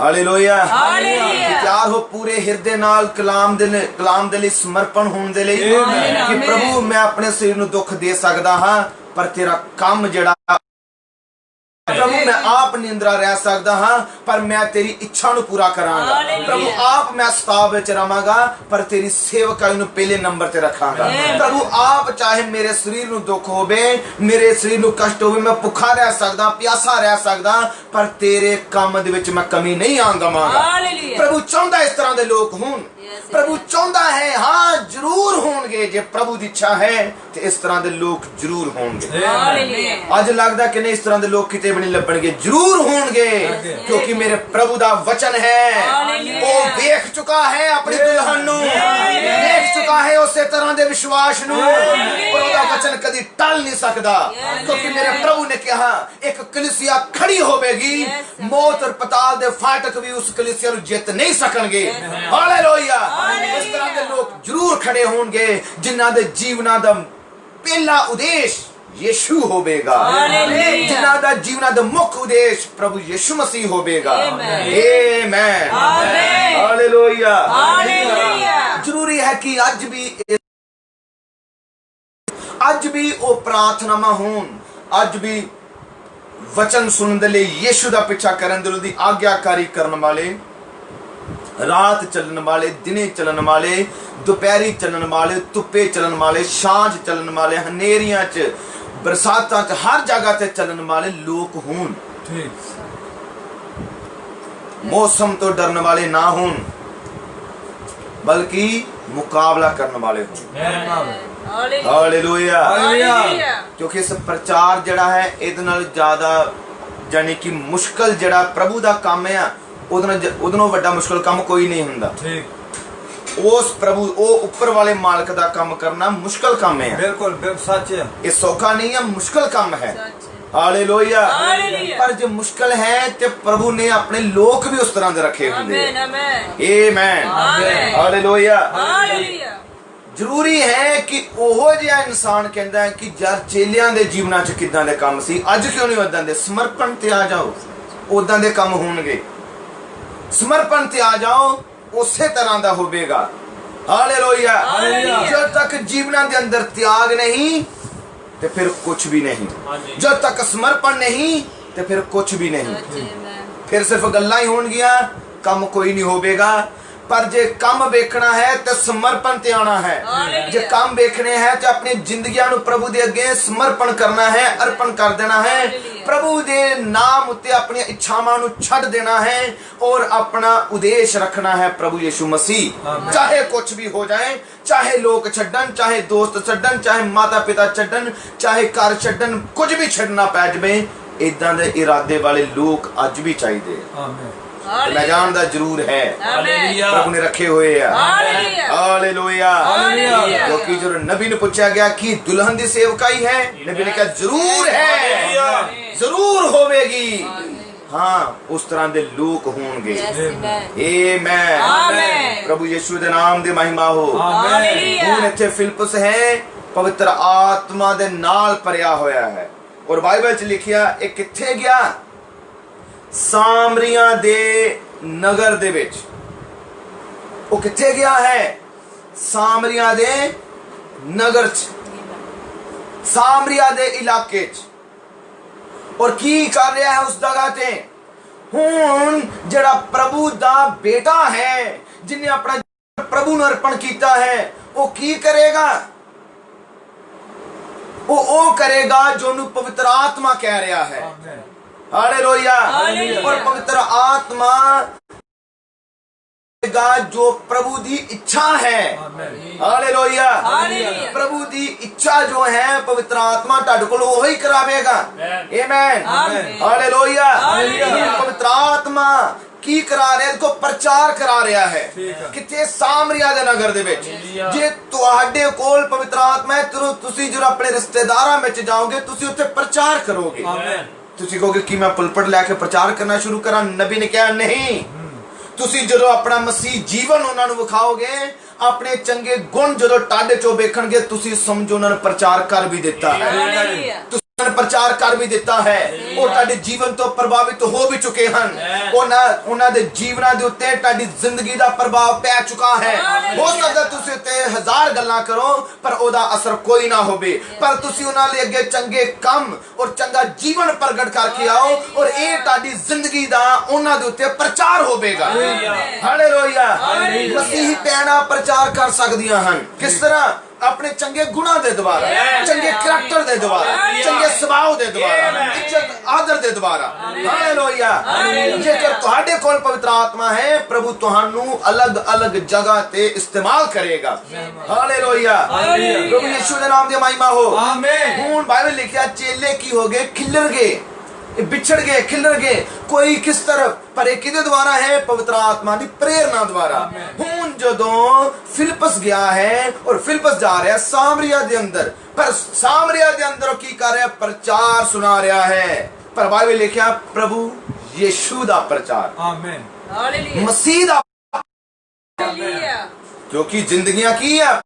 ਹਾਲੇਲੂਇਆ। Hallelujah. ਤਿਆਰ ਹੋ ਪੂਰੇ ਹਿਰਦੇ ਨਾਲ ਕਲਾਮ ਦੇ ਲਈ ਸਮਰਪਣ ਹੋਣ ਦੇ ਲਈ Amen. ਕਿ ਪ੍ਰਭੂ ਮੈਂ ਆਪਣੇ ਸਰੀਰ ਨੂੰ ਦੁੱਖ ਦੇ ਸਕਦਾ ਹਾਂ, ਪਰ ਤੇਰਾ ਕੰਮ ਜਿਹੜਾ ਪ੍ਰਭੂ ਮੈਂ ਆਪ ਨਿੰਦਰਾ ਰਹਿ ਸਕਦਾ ਹਾਂ, ਪਰ ਮੈਂ ਤੇਰੀ ਇੱਛਾ ਨੂੰ ਪੂਰਾ ਕਰਾਂਗਾ। Hallelujah. ਪ੍ਰਭੂ ਆਪ ਮੈਂ ਸਤਾਵ ਵਿੱਚ ਰਵਾਂਗਾ, ਪਰ ਤੇਰੀ ਸੇਵਕਾਈ ਨੂੰ ਪਹਿਲੇ ਨੰਬਰ ਤੇ ਰੱਖਾਂਗਾ। Amen. ਪ੍ਰਭੂ ਆਪ ਚਾਹੇ ਮੇਰੇ ਸਰੀਰ ਨੂੰ ਦੁੱਖ ਹੋਵੇ, ਮੇਰੇ ਸਰੀਰ ਨੂੰ ਕਸ਼ਟ ਹੋਵੇ, ਮੈਂ ਭੁੱਖਾ ਰਹਿ ਸਕਦਾ, ਪਿਆਸਾ ਰਹਿ ਸਕਦਾ, ਪਰ ਤੇਰੇ ਕੰਮ ਦੇ ਵਿੱਚ ਮੈਂ ਕਮੀ ਨਹੀਂ ਆਉਣ ਦਵਾਂਗਾ। Hallelujah. ਪ੍ਰਭੂ ਚਾਹੁੰਦਾ ਇਸ ਤਰ੍ਹਾਂ ਦੇ ਲੋਕ ਹੋਣ। Yes, ਪ੍ਰਭੂ ਚਾਹੁੰਦਾ ਹੈ, ਹਾਂ ਜ਼ਰੂਰ ਹੋਣਗੇ। ਜੇ ਪ੍ਰਭੂ ਦੀ ਇੱਛਾ ਹੈ ਤੇ ਇਸ ਤਰ੍ਹਾਂ ਦੇ ਲੋਕ ਜ਼ਰੂਰ ਹੋਣਗੇ। Hallelujah. ਅੱਜ ਲੱਗਦਾ ਕਿ ਨਹੀਂ ਇਸ ਤਰ੍ਹਾਂ ਦੇ ਲੋਕ ਕਿਤੇ ਵੀ ਨਹੀਂ ਲੱਭਣਗੇ, ਜ਼ਰੂਰ ਹੋਣਗੇ, ਕਿਉਂਕਿ ਮੇਰੇ ਪ੍ਰਭੂ ਦਾ ਵਚਨ ਹੈ। Hallelujah. ਉਹ ਵੇਖ ਚੁੱਕਾ ਹੈ ਆਪਣੀ ਦੁਲਹਨ ਨੂੰ, ਵੇਖ ਚੁੱਕਾ ਹੈ ਉਸੇ ਤਰ੍ਹਾਂ ਦੇ ਵਿਸ਼ਵਾਸ ਨੂੰ, ਪਰ ਉਹਦਾ ਵਚਨ ਕਦੀ ਟਲ ਨਹੀਂ ਸਕਦਾ, ਕਿਉਂਕਿ ਮੇਰੇ ਪ੍ਰਭੂ ਨੇ ਕਿਹਾ ਇੱਕ ਕਲੀਸਿਆ ਖੜੀ ਹੋਵੇਗੀ, ਮੌਤ ਔਰ ਪਤਾਲ ਦੇ ਫਾਟਕ ਵੀ ਉਸ ਕਲੀਸਿਆ ਨੂੰ ਜਿੱਤ ਨਹੀਂ ਸਕਣਗੇ। ਹਾਲੇਲੂਇਆ। ਇਸ ਤਰ੍ਹਾਂ ਦੇ ਲੋਕ ਜ਼ਰੂਰ ਖੜੇ ਹੋਣਗੇ ਜਿਨ੍ਹਾਂ ਦੇ ਜੀਵਨਾਂ ਦਾ ਪਹਿਲਾ ਉਦੇਸ਼ ਯਿਸੂ ਹੋਵੇਗਾ, Hallelujah. ਜਿਨ੍ਹਾਂ ਦਾ ਜੀਵਨਾਂ ਦਾ ਮੁੱਖ ਉਦੇਸ਼ ਪ੍ਰਭੂ ਯਿਸੂ ਮਸੀਹ ਹੋਵੇਗਾ। Amen. Amen. Amen. Hallelujah. Hallelujah. ਜ਼ਰੂਰੀ ਹੈ ਕਿ ਅੱਜ ਵੀ ਉਹ ਪ੍ਰਾਰਥਨਾਵਾਂ ਹੋਣ, ਅੱਜ ਵੀ ਵਚਨ ਸੁਣਨ ਦੇ ਲਈ, ਯਿਸੂ ਦਾ ਪਿੱਛਾ ਕਰਨ ਦੇ ਲਈ, ਉਹਦੀ ਆਗਿਆਕਾਰੀ ਕਰਨ ਵਾਲੇ, ਰਾਤ ਚੱਲਣ ਵਾਲੇ, ਦਿਨੇ ਚੱਲਣ ਵਾਲੇ, ਦੁਪਹਿਰੀ ਚੱਲਣ ਵਾਲੇ, ਧੁੱਪੇ ਚੱਲਣ ਵਾਲੇ, ਸਾਂਝ ਚੱਲਣ ਵਾਲੇ, ਹਨੇਰੀਆਂ 'ਚ, ਬਰਸਾਤਾਂ 'ਚ, ਹਰ ਜਗ੍ਹਾ ਤੇ ਚੱਲਣ ਵਾਲੇ ਲੋਕ ਹੋਣ। ਠੀਕ ਮੌਸਮ ਤੋਂ ਡਰਨ ਵਾਲੇ ਨਾ ਹੋਣ, ਬਲਕਿ ਮੁਕਾਬਲਾ ਕਰਨ ਵਾਲੇ ਹੋਣ। Hallelujah. ਹਾਲੇਲੂਇਆ। Hallelujah. ਕਿਉਂਕਿ ਇਸ ਪ੍ਰਚਾਰ ਜਿਹੜਾ ਹੈ ਇਹਦੇ ਨਾਲ ਜ਼ਿਆਦਾ ਯਾਨੀ ਕਿ ਮੁਸ਼ਕਲ ਜਿਹੜਾ ਪ੍ਰਭੂ ਦਾ ਕੰਮ ਆ, ਉਹਦੇ ਨਾਲੋਂ ਵੱਡਾ ਮੁਸ਼ਕਲ ਕੰਮ ਕੋਈ ਨਹੀਂ ਹੁੰਦਾ। ਠੀਕ ਉਸ ਪ੍ਰਭੂ, ਉਹ ਉੱਪਰ ਵਾਲੇ ਮਾਲਕ ਦਾ ਕੰਮ ਕਰਨਾ ਮੁਸ਼ਕਲ ਕੰਮ ਹੈ। ਬਿਲਕੁਲ ਸੱਚ ਹੈ। ਇਹ ਸੌਖਾ ਨਹੀਂ ਹੈ, ਮੁਸ਼ਕਲ ਕੰਮ ਹੈ। Such. ਹਾਲੇਲੂਇਆ। Hallelujah. ਪਰ ਜੇ ਮੁਸ਼ਕਲ ਹੈ ਤੇ ਪ੍ਰਭੂ ਨੇ ਆਪਣੇ ਲੋਕ ਵੀ ਉਸ ਤਰ੍ਹਾਂ ਦੇ ਰੱਖੇ ਹੁੰਦੇ। Amen. Amen. Amen. Amen. Hallelujah. Hallelujah. ਜ਼ਰੂਰੀ ਹੈ ਕਿ ਉਹੋ ਜਿਹਾ ਇਨਸਾਨ ਕਹਿੰਦਾ ਹੈ ਕਿ ਯਾਰ ਚੇਲਿਆਂ ਦੇ ਜੀਵਨਾਂ 'ਚ ਕਿੱਦਾਂ ਦੇ ਕੰਮ ਸੀ, ਅੱਜ ਕਿਉਂ ਨਹੀਂ ਉਦਾਂ ਦੇ? ਸਮਰਪਣ ਤੇ ਆ ਜਾਓ, ਉਦਾਂ ਦੇ ਕੰਮ ਹੋਣਗੇ। ਸਮਰਪਣ ਤੇ ਆ ਜਾਓ, ਉਸੇ ਤਰ੍ਹਾਂ ਦਾ ਹੋਵੇਗਾ। ਹਾਲੇਲੂਇਆ। ਹਾਲੇਲੂਇਆ। ਜਦ ਤੱਕ ਜੀਵਨਾਂ ਦੇ ਅੰਦਰ ਤਿਆਗ ਨਹੀਂ ਤੇ ਫਿਰ ਕੁਝ ਵੀ ਨਹੀਂ। ਜਦ ਤੱਕ ਸਮਰਪਣ ਨਹੀਂ ਤੇ ਫਿਰ ਕੁਝ ਵੀ ਨਹੀਂ। Amen. ਫਿਰ ਸਿਰਫ ਗੱਲਾਂ ਹੀ ਹੋਣਗੀਆਂ, ਕੰਮ ਕੋਈ ਨਹੀਂ ਹੋਵੇਗਾ। ਪਰ ਜੇ ਕੰਮ ਵੇਖਣਾ ਹੈ ਤੇ ਸਮਰਪਣ ਤੇ ਆਣਾ ਹੈ। Hallelujah. ਜੇ ਕੰਮ ਵੇਖਣੇ ਹੈ ਤੇ ਆਪਣੀ ਜ਼ਿੰਦਗੀਆਂ ਨੂੰ ਪ੍ਰਭੂ ਦੇ ਅੱਗੇ ਸਮਰਪਣ ਕਰਨਾ ਹੈ, ਅਰਪਣ ਕਰ ਦੇਣਾ ਹੈ। Hallelujah. ਪ੍ਰਭੂ ਦੇ ਨਾਮ ਉੱਤੇ ਆਪਣੀਆਂ ਇੱਛਾਵਾਂ ਨੂੰ ਛੱਡ ਦੇਣਾ ਹੈ ਔਰ ਆਪਣਾ ਉਦੇਸ਼ ਰੱਖਣਾ ਹੈ ਪ੍ਰਭੂ ਯਿਸੂ ਮਸੀਹ। Amen. ਚਾਹੇ ਕੁਝ ਵੀ ਹੋ ਜਾਏ, ਚਾਹੇ ਲੋਕ ਛੱਡਣ, ਚਾਹੇ ਦੋਸਤ ਛੱਡਣ, ਚਾਹੇ ਮਾਤਾ ਪਿਤਾ ਛੱਡਣ, ਚਾਹੇ ਘਰ ਛੱਡਣ, ਕੁਝ ਵੀ ਛੱਡਣਾ ਪੈ ਜਾਵੇ, ਇਦਾਂ ਦੇ ਇਰਾਦੇ ਵਾਲੇ ਲੋਕ ਅੱਜ ਵੀ ਚਾਹੀਦੇ ਆ। ਆਮੇਨ ਮੈਂ ਜਾਣਦਾ ਜ਼ਰੂਰ ਹੈ, Amen. ਪ੍ਰਭੂ ਨੇ ਰੱਖੇ ਹੋਏ ਆ। Hallelujah. ਹਾਲੇਲੂਇਆ। Hallelujah. ਕਿਉਂਕਿ ਜਦੋਂ ਨਬੀ ਨੂੰ ਪੁੱਛਿਆ ਗਿਆ ਕਿ ਦੁਲਹਨ ਦੀ ਸੇਵਕਾਈ ਹੈ, ਨਬੀ ਨੇ ਕਿਹਾ ਜ਼ਰੂਰ ਹੈ, ਜ਼ਰੂਰ ਹੋਵੇਗੀ। ਹਾਂ, ਉਸ ਤਰ੍ਹਾਂ ਦੇ ਲੋਕ ਹੋਣਗੇ। Yes, amen. ਆਮੇਨ। Amen. ਪ੍ਰਭੂ ਯਿਸੂ ਦੇ ਨਾਮ ਦੀ ਮਹਿਮਾ ਹੋ। Amen Hallelujah. ਹੁਣ ਇੱਥੇ ਫਿਲਿਪਸ ਹੈ, ਪਵਿੱਤਰ ਆਤਮਾ ਦੇ ਨਾਲ ਭਰਿਆ ਹੋਇਆ ਹੈ। ਔਰ ਬਾਈਬਲ 'ਚ ਲਿਖਿਆ ਇਹ ਕਿੱਥੇ ਗਿਆ? ਸਾਮਰੀਆਂ ਦੇ ਨਗਰ ਦੇ ਵਿੱਚ। ਉਹ ਕਿੱਥੇ ਗਿਆ ਹੈ? ਸਾਮਰੀਆਂ ਦੇ ਨਗਰ 'ਚ, ਸਾਮਰੀਆ ਦੇ ਇਲਾਕੇ 'ਚ। ਔਰ ਕੀ ਕਰ ਰਿਹਾ ਹੈ ਉਸ ਜਗ੍ਹਾ ਤੇ? ਹੁਣ ਜਿਹੜਾ ਪ੍ਰਭੂ ਦਾ ਬੇਟਾ ਹੈ, ਜਿਨੇ ਆਪਣਾ ਪ੍ਰਭੂ ਨੂੰ ਅਰਪਣ ਕੀਤਾ ਹੈ, ਉਹ ਕੀ ਕਰੇਗਾ? ਉਹ ਕਰੇਗਾ ਜੋ ਉਹਨੂੰ ਪਵਿੱਤਰ ਆਤਮਾ ਕਹਿ ਰਿਹਾ ਹੈ। Amen hallelujah. ਹਾਲੇਲੂਇਆ। ਔਰ ਪਵਿੱਤਰ ਆਤਮਾ ਜੋ ਪ੍ਰਭੂ ਦੀ ਇੱਛਾ ਹੈ। Amen hallelujah. ਹਾਲੇਲੂਇਆ। ਪ੍ਰਭੂ ਦੀ ਇੱਛਾ ਜੋ ਹੈ ਪਵਿੱਤਰ ਆਤਮਾ ਤੁਹਾਡੇ ਕੋਲ ਉਹੀ ਕਰਾਵੇਗਾ। ਆਮੇਨ। ਆਮੇਨ। ਹਾਲੇਲੂਇਆ। ਹਾਲੇਲੂਇਆ। ਪਵਿੱਤਰ ਆਤਮਾ ਕੀ ਕਰਾ ਰਿਹਾ? ਦੇਖੋ, ਪ੍ਰਚਾਰ ਕਰਾ ਰਿਹਾ ਹੈ। ਠੀਕ ਹੈ। ਕਿੱਥੇ? ਸਾਮਰੀਆ ਦੇ ਨਗਰ ਦੇ ਵਿੱਚ। ਜੇ ਤੁਹਾਡੇ ਕੋਲ ਪਵਿੱਤਰ ਆਤਮਾ ਹੈ, ਤੁਸੀਂ ਜਦੋਂ ਆਪਣੇ ਰਿਸ਼ਤੇਦਾਰਾਂ ਵਿੱਚ ਜਾਓਗੇ, ਤੁਸੀਂ ਉੱਥੇ ਪ੍ਰਚਾਰ ਕਰੋਗੇ। ਆਮੇਨ ਤੁਸੀਂ ਕਹੋਗੇ ਕਿ ਮੈਂ ਪੁਲਪਟ ਲੈ ਕੇ ਪ੍ਰਚਾਰ ਕਰਨਾ ਸ਼ੁਰੂ ਕਰਾਂ। ਨਬੀ ਨੇ ਕਿਹਾ ਨਹੀਂ, ਤੁਸੀਂ ਜਦੋਂ ਆਪਣਾ ਮਸੀਹ ਜੀਵਨ ਉਹਨਾਂ ਨੂੰ ਵਿਖਾਓਗੇ, ਆਪਣੇ ਚੰਗੇ ਗੁਣ ਜਦੋਂ ਤੁਹਾਡੇ ਚੋਂ ਵੇਖਣਗੇ, ਤੁਸੀਂ ਸਮਝੋ ਉਹਨਾਂ ਨੇ ਪ੍ਰਚਾਰ ਕਰ ਵੀ ਦਿੱਤਾ ਹੈ। ਹਾਲੇਲੂਇਆ। ਤੁਸੀਂ ਉਹਨਾਂ ਨੇ ਪ੍ਰਚਾਰ ਕਰ ਵੀ ਦਿੱਤਾ ਹੈ। ਉਹ ਤੁਹਾਡੇ ਜੀਵਨ ਤੋਂ ਪ੍ਰਭਾਵਿਤ ਹੋ ਵੀ ਚੁੱਕੇ ਹਨ। ਉਹਨਾਂ ਦੇ ਜੀਵਨਾਂ ਦੇ ਉੱਤੇ ਤੁਹਾਡੀ ਜ਼ਿੰਦਗੀ ਦਾ ਪ੍ਰਭਾਵ ਪੈ ਚੁੱਕਾ ਹੈ। ਹੋ ਸਕਦਾ ਤੁਸੀਂ ਉੱਤੇ 1000 ਗੱਲਾਂ ਕਰੋ ਪਰ ਉਹਦਾ ਅਸਰ ਕੋਈ ਨਾ ਹੋਵੇ, ਪਰ ਤੁਸੀਂ ਉਹਨਾਂ ਲਈ ਅੱਗੇ ਚੰਗੇ ਕੰਮ ਔਰ ਚੰਗਾ ਜੀਵਨ ਪ੍ਰਗਟ ਕਰਕੇ ਆਓ ਔਰ ਇਹ ਤੁਹਾਡੀ ਜ਼ਿੰਦਗੀ ਦਾ ਉਹਨਾਂ ਦੇ ਉੱਤੇ ਪ੍ਰਚਾਰ ਹੋਵੇਗਾ। ਹਾਲੇਲੂਇਆ। ਮਸੀਹੀ ਭੈਣਾਂ ਪ੍ਰਚਾਰ ਕਰ ਸਕਦੀਆਂ ਹਨ। ਕਿਸ ਤਰ੍ਹਾਂ? ਆਪਣੇ ਚੰਗੇ ਗੁਣਾਂ ਦੇ ਦੁਆਰਾ, ਚੰਗੇ ਕਰੈਕਟਰ ਦੇ ਦੁਆਰਾ, ਚੰਗੇ ਸੁਭਾਅ ਦੇ ਦੁਆਰਾ, ਇੱਜ਼ਤ ਆਦਰ ਦੇ ਦੁਆਰਾ। ਹਾਲੇਲੂਇਆ। ਜੇਕਰ ਤੁਹਾਡੇ ਕੋਲ ਪਵਿੱਤਰ ਆਤਮਾ ਹੈ, ਪ੍ਰਭੂ ਤੁਹਾਨੂੰ ਅਲੱਗ-ਅਲੱਗ ਜਗ੍ਹਾ ਤੇ ਇਸਤੇਮਾਲ ਕਰੇਗਾ। ਹਾਲੇਲੂਇਆ। ਪ੍ਰਭੂ ਯਿਸੂ ਦੇ ਨਾਮ ਦੀ ਮਹਿਮਾ ਹੋ। ਆਮੀਨ। ਹੁਣ ਬਾਈਬਲ ਲਿਖਿਆ ਚੇਲੇ ਕੀ ਹੋ ਗਏ? ਖਿਲਰ ਗਏ, ਵਿਛੜ ਗਏ, ਖਿਲਰ ਗਏ। ਕੋਈ ਕਿਸ ਤਰ੍ਹਾਂ? ਪਰ ਇਹ ਕਿਹਦੇ ਦੁਆਰਾ ਹੈ? ਪਵਿੱਤਰ ਆਤਮਾ ਦੀ ਪ੍ਰੇਰਣਾ ਦੁਆਰਾ। ਹੁਣ ਜਦੋਂ ਫਿਲਿਪਸ ਗਿਆ ਹੈ ਔਰ ਫਿਲਿਪਸ ਜਾ ਰਿਹਾ ਸਾਮਰੀਆ ਦੇ ਅੰਦਰ, ਪਰ ਸਾਮਰੀਆ ਦੇ ਅੰਦਰ ਉਹ ਕੀ ਕਰ ਰਿਹਾ? ਪ੍ਰਚਾਰ ਸੁਣਾ ਰਿਹਾ ਹੈ। ਪਰ ਬਾਈਬਲ ਲਿਖਿਆ ਪ੍ਰਭੂ ਯਿਸੂ ਦਾ ਪ੍ਰਚਾਰ, ਆਮੀਨ। ਹਾਲੇਲੂਇਆ। ਮਸੀਹ ਦਾ, ਹਾਲੇਲੂਇਆ। ਕਿਉਂਕਿ ਜ਼ਿੰਦਗੀਆਂ ਕੀ ਹੈ?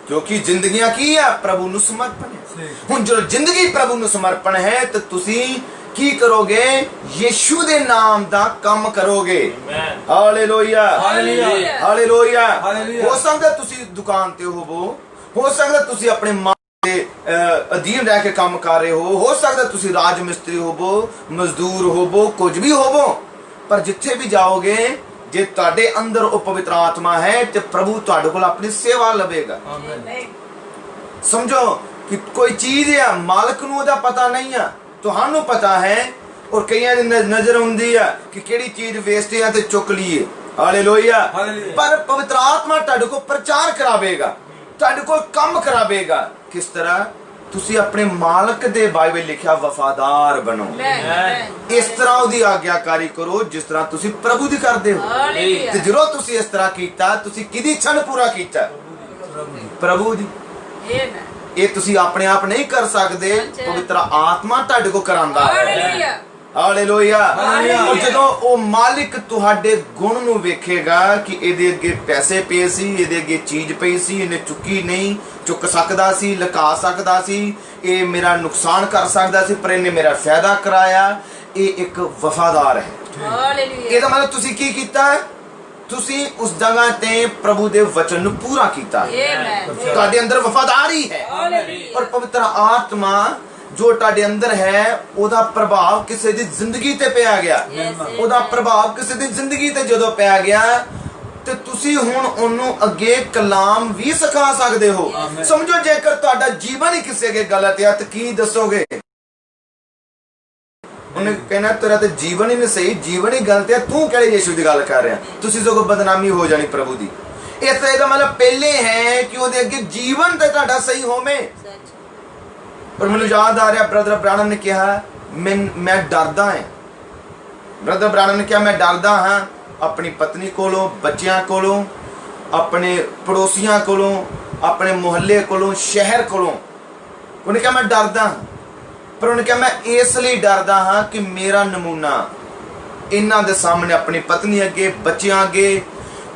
ਕਿਉਂਕਿ ਜ਼ਿੰਦਗੀਆਂ ਕੀ ਹੈ? ਪ੍ਰਭੂ ਨੂੰ ਸਮਰਪਣ ਹੈ। ਹੁਣ ਜਦੋਂ ਜ਼ਿੰਦਗੀ ਪ੍ਰਭੂ ਨੂੰ ਸਮਰਪਣ ਹੈ ਤਾਂ ਤੁਸੀਂ ਕੀ ਕਰੋਗੇ? ਯਿਸੂ ਦੇ ਨਾਮ ਦਾ ਕੰਮ ਕਰੋਗੇ। ਹਾਲੇਲੂਇਆ। ਹਾਲੇਲੂਇਆ। ਹਾਲੇਲੂਇਆ। ਹਾਲੇਲੂਇਆ। ਹੋ ਸਕਦਾ ਤੁਸੀਂ ਦੁਕਾਨ ਤੇ ਹੋ ਸਕਦਾ ਤੁਸੀਂ ਆਪਣੇ ਮਾਂ ਦੇ ਅਧੀਨ ਰਹਿ ਕੇ ਕੰਮ ਕਰ ਰਹੇ ਹੋ ਸਕਦਾ ਤੁਸੀਂ ਰਾਜ ਮਿਸਤਰੀ ਹੋਵੋ, ਮਜ਼ਦੂਰ ਹੋਵੋ, ਕੁਝ ਵੀ ਹੋਵੋ, ਪਰ ਜਿੱਥੇ ਵੀ ਜਾਓਗੇ, ਜੇ ਤੁਹਾਡੇ ਅੰਦਰ ਉਹ ਪਵਿੱਤਰ ਆਤਮਾ ਹੈ ਤੇ ਪ੍ਰਭੂ ਤੁਹਾਡੇ ਕੋਲ ਆਪਣੀ ਸੇਵਾ ਲਵੇਗਾ। ਸਮਝੋ ਕਿ ਕੋਈ ਚੀਜ਼ ਹੈ, ਮਾਲਕ ਨੂੰ ਉਹਦਾ ਪਤਾ ਨਹੀਂ ਆ, ਤੁਹਾਨੂੰ ਪਤਾ ਹੈ। ਔਰ ਕਈਆਂ ਦੀ ਨਜ਼ਰ ਹੁੰਦੀ ਆ ਕਿ ਕਿਹੜੀ ਚੀਜ਼ ਵੇਸਟ ਹੈ ਤੇ ਚੁੱਕ ਲਈਏ। ਹਾਲੇਲੂਇਆ। ਪਰ ਪਵਿੱਤਰ ਆਤਮਾ ਤੁਹਾਡੇ ਕੋਲ ਪ੍ਰਚਾਰ ਕਰਾਵੇਗਾ, ਤੁਹਾਡੇ ਕੋਲ ਕੰਮ ਕਰਾਵੇਗਾ। ਕਿਸ ਤਰ੍ਹਾਂ? ਤੁਸੀਂ ਆਪਣੇ ਮਾਲਕ ਦੇ ਬਾਈਬਲ ਲਿਖਿਆ ਵਫਾਦਾਰ ਬਣੋ। ਇਸ ਤਰ੍ਹਾਂ ਉਹਦੀ ਆਗਿਆਕਾਰੀ ਕਰੋ ਜਿਸ ਤਰ੍ਹਾਂ ਤੁਸੀਂ ਪ੍ਰਭੂ ਦੀ ਕਰਦੇ ਹੋ। ਤੇ ਜਦੋਂ ਤੁਸੀਂ ਇਸ ਤਰ੍ਹਾਂ ਕੀਤਾ, ਤੁਸੀਂ ਕਿਹਦੀ ਇੱਛਾ ਨੂੰ ਪੂਰਾ ਕੀਤਾ? ਪ੍ਰਭੂ ਦੀ। ਇਹ ਤੁਸੀਂ ਆਪਣੇ ਆਪ ਨਹੀਂ ਕਰ ਸਕਦੇ, ਪਵਿੱਤਰ ਆਤਮਾ ਤੁਹਾਡੇ ਕੋਲ ਕਰਾਂਦਾ ਹੈ। ਹਾਲੇਲੂਇਆ। ਔਰ ਜਦੋਂ ਉਹ ਮਾਲਿਕ ਤੁਹਾਡੇ ਗੁਣ ਨੂੰ ਵੇਖੇਗਾ ਕਿ ਇਹਦੇ ਅੱਗੇ ਪੈਸੇ ਪਏ ਸੀ, ਇਹਦੇ ਅੱਗੇ ਚੀਜ਼ ਪਈ ਸੀ, ਇਹਨੇ ਚੁੱਕੀ ਨਹੀਂ, ਚੁੱਕ ਸਕਦਾ ਸੀ, ਲੁਕਾ ਸਕਦਾ ਸੀ, ਇਹ ਮੇਰਾ ਨੁਕਸਾਨ ਕਰ ਸਕਦਾ ਸੀ, ਪਰ ਇਹਨੇ ਮੇਰਾ ਫਾਇਦਾ ਕਰਾਇਆ, ਇਹ ਇੱਕ ਵਫਾਦਾਰ ਹੈ। ਇਹਦਾ ਮਤਲਬ ਤੁਸੀਂ ਕੀ ਕੀਤਾ? ਤੁਸੀਂ ਉਸ ਜਗ੍ਹਾ ਤੇ ਪ੍ਰਭੂ ਦੇ ਵਚਨ ਨੂੰ ਪੂਰਾ ਕੀਤਾ। ਤੁਹਾਡੇ ਅੰਦਰ ਵਫਾਦਾਰੀ ਹੈ ਔਰ ਪਵਿੱਤਰ ਆਤਮਾ ਜੋ ਤੁਹਾਡੇ ਅੰਦਰ ਹੈ, ਉਹਦਾ ਪ੍ਰਭਾਵ ਕਿਸੇ ਦੀ ਜ਼ਿੰਦਗੀ ਤੇ ਪਿਆ ਗਿਆ। ਉਹਦਾ ਪ੍ਰਭਾਵ ਕਿਸੇ ਦੀ ਜ਼ਿੰਦਗੀ ਤੇ ਜਦੋਂ ਪੈ ਗਿਆ ਤੇ ਤੁਸੀਂ ਹੁਣ ਉਹਨੂੰ ਅੱਗੇ ਕਲਾਮ ਵੀ ਸਿਖਾ ਸਕਦੇ ਹੋ। ਸਮਝੋ ਜੇਕਰ ਤੁਹਾਡਾ ਜੀਵਨ ਹੀ ਕਿਸੇ ਅੱਗੇ ਗਲਤ ਹੈ ਤਾਂ ਕੀ ਦੱਸੋਗੇ? ਉਹਨੇ ਕਹਿਣਾ ਤੇਰਾ ਤੇ ਜੀਵਨ ਹੀ ਨਹੀਂ ਸਹੀ, ਜੀਵਨ ਹੀ ਗਲਤ ਹੈ, ਤੂੰ ਕਿਹੜੇ ਯਿਸੂ ਦੀ ਗੱਲ ਕਰ ਰਿਹਾ? ਤੁਸੀਂ ਸਗੋਂ ਬਦਨਾਮੀ ਹੋ ਜਾਣੀ ਪ੍ਰਭੂ ਦੀ। ਇਸ ਤਰ੍ਹਾਂ ਇਹਦਾ ਮਤਲਬ ਪਹਿਲੇ ਹੈ ਕਿ ਉਹਦੇ ਅੱਗੇ ਜੀਵਨ ਤੇ ਤੁਹਾਡਾ ਸਹੀ ਹੋਵੇ। ਪਰ ਮੈਨੂੰ ਯਾਦ ਆ ਰਿਹਾ ਬ੍ਰਦਰ ਬ੍ਰਾਨਮ ਨੇ ਕਿਹਾ ਮੈਂ ਡਰਦਾ ਹਾਂ। ਬ੍ਰਦਰ ਬ੍ਰਾਨਮ ਨੇ ਕਿਹਾ ਮੈਂ ਡਰਦਾ ਹਾਂ ਆਪਣੀ ਪਤਨੀ ਕੋਲੋਂ, ਬੱਚਿਆਂ ਕੋਲੋਂ, ਆਪਣੇ ਪੜੋਸੀਆਂ ਕੋਲੋਂ, ਆਪਣੇ ਮੁਹੱਲੇ ਕੋਲੋਂ, ਸ਼ਹਿਰ ਕੋਲੋਂ। ਉਹਨੇ ਕਿਹਾ ਮੈਂ ਡਰਦਾ, ਪਰ ਉਹਨੇ ਕਿਹਾ ਮੈਂ ਇਸ ਲਈ ਡਰਦਾ ਹਾਂ ਕਿ ਮੇਰਾ ਨਮੂਨਾ ਇਹਨਾਂ ਦੇ ਸਾਹਮਣੇ, ਆਪਣੀ ਪਤਨੀ ਅੱਗੇ, ਬੱਚਿਆਂ ਅੱਗੇ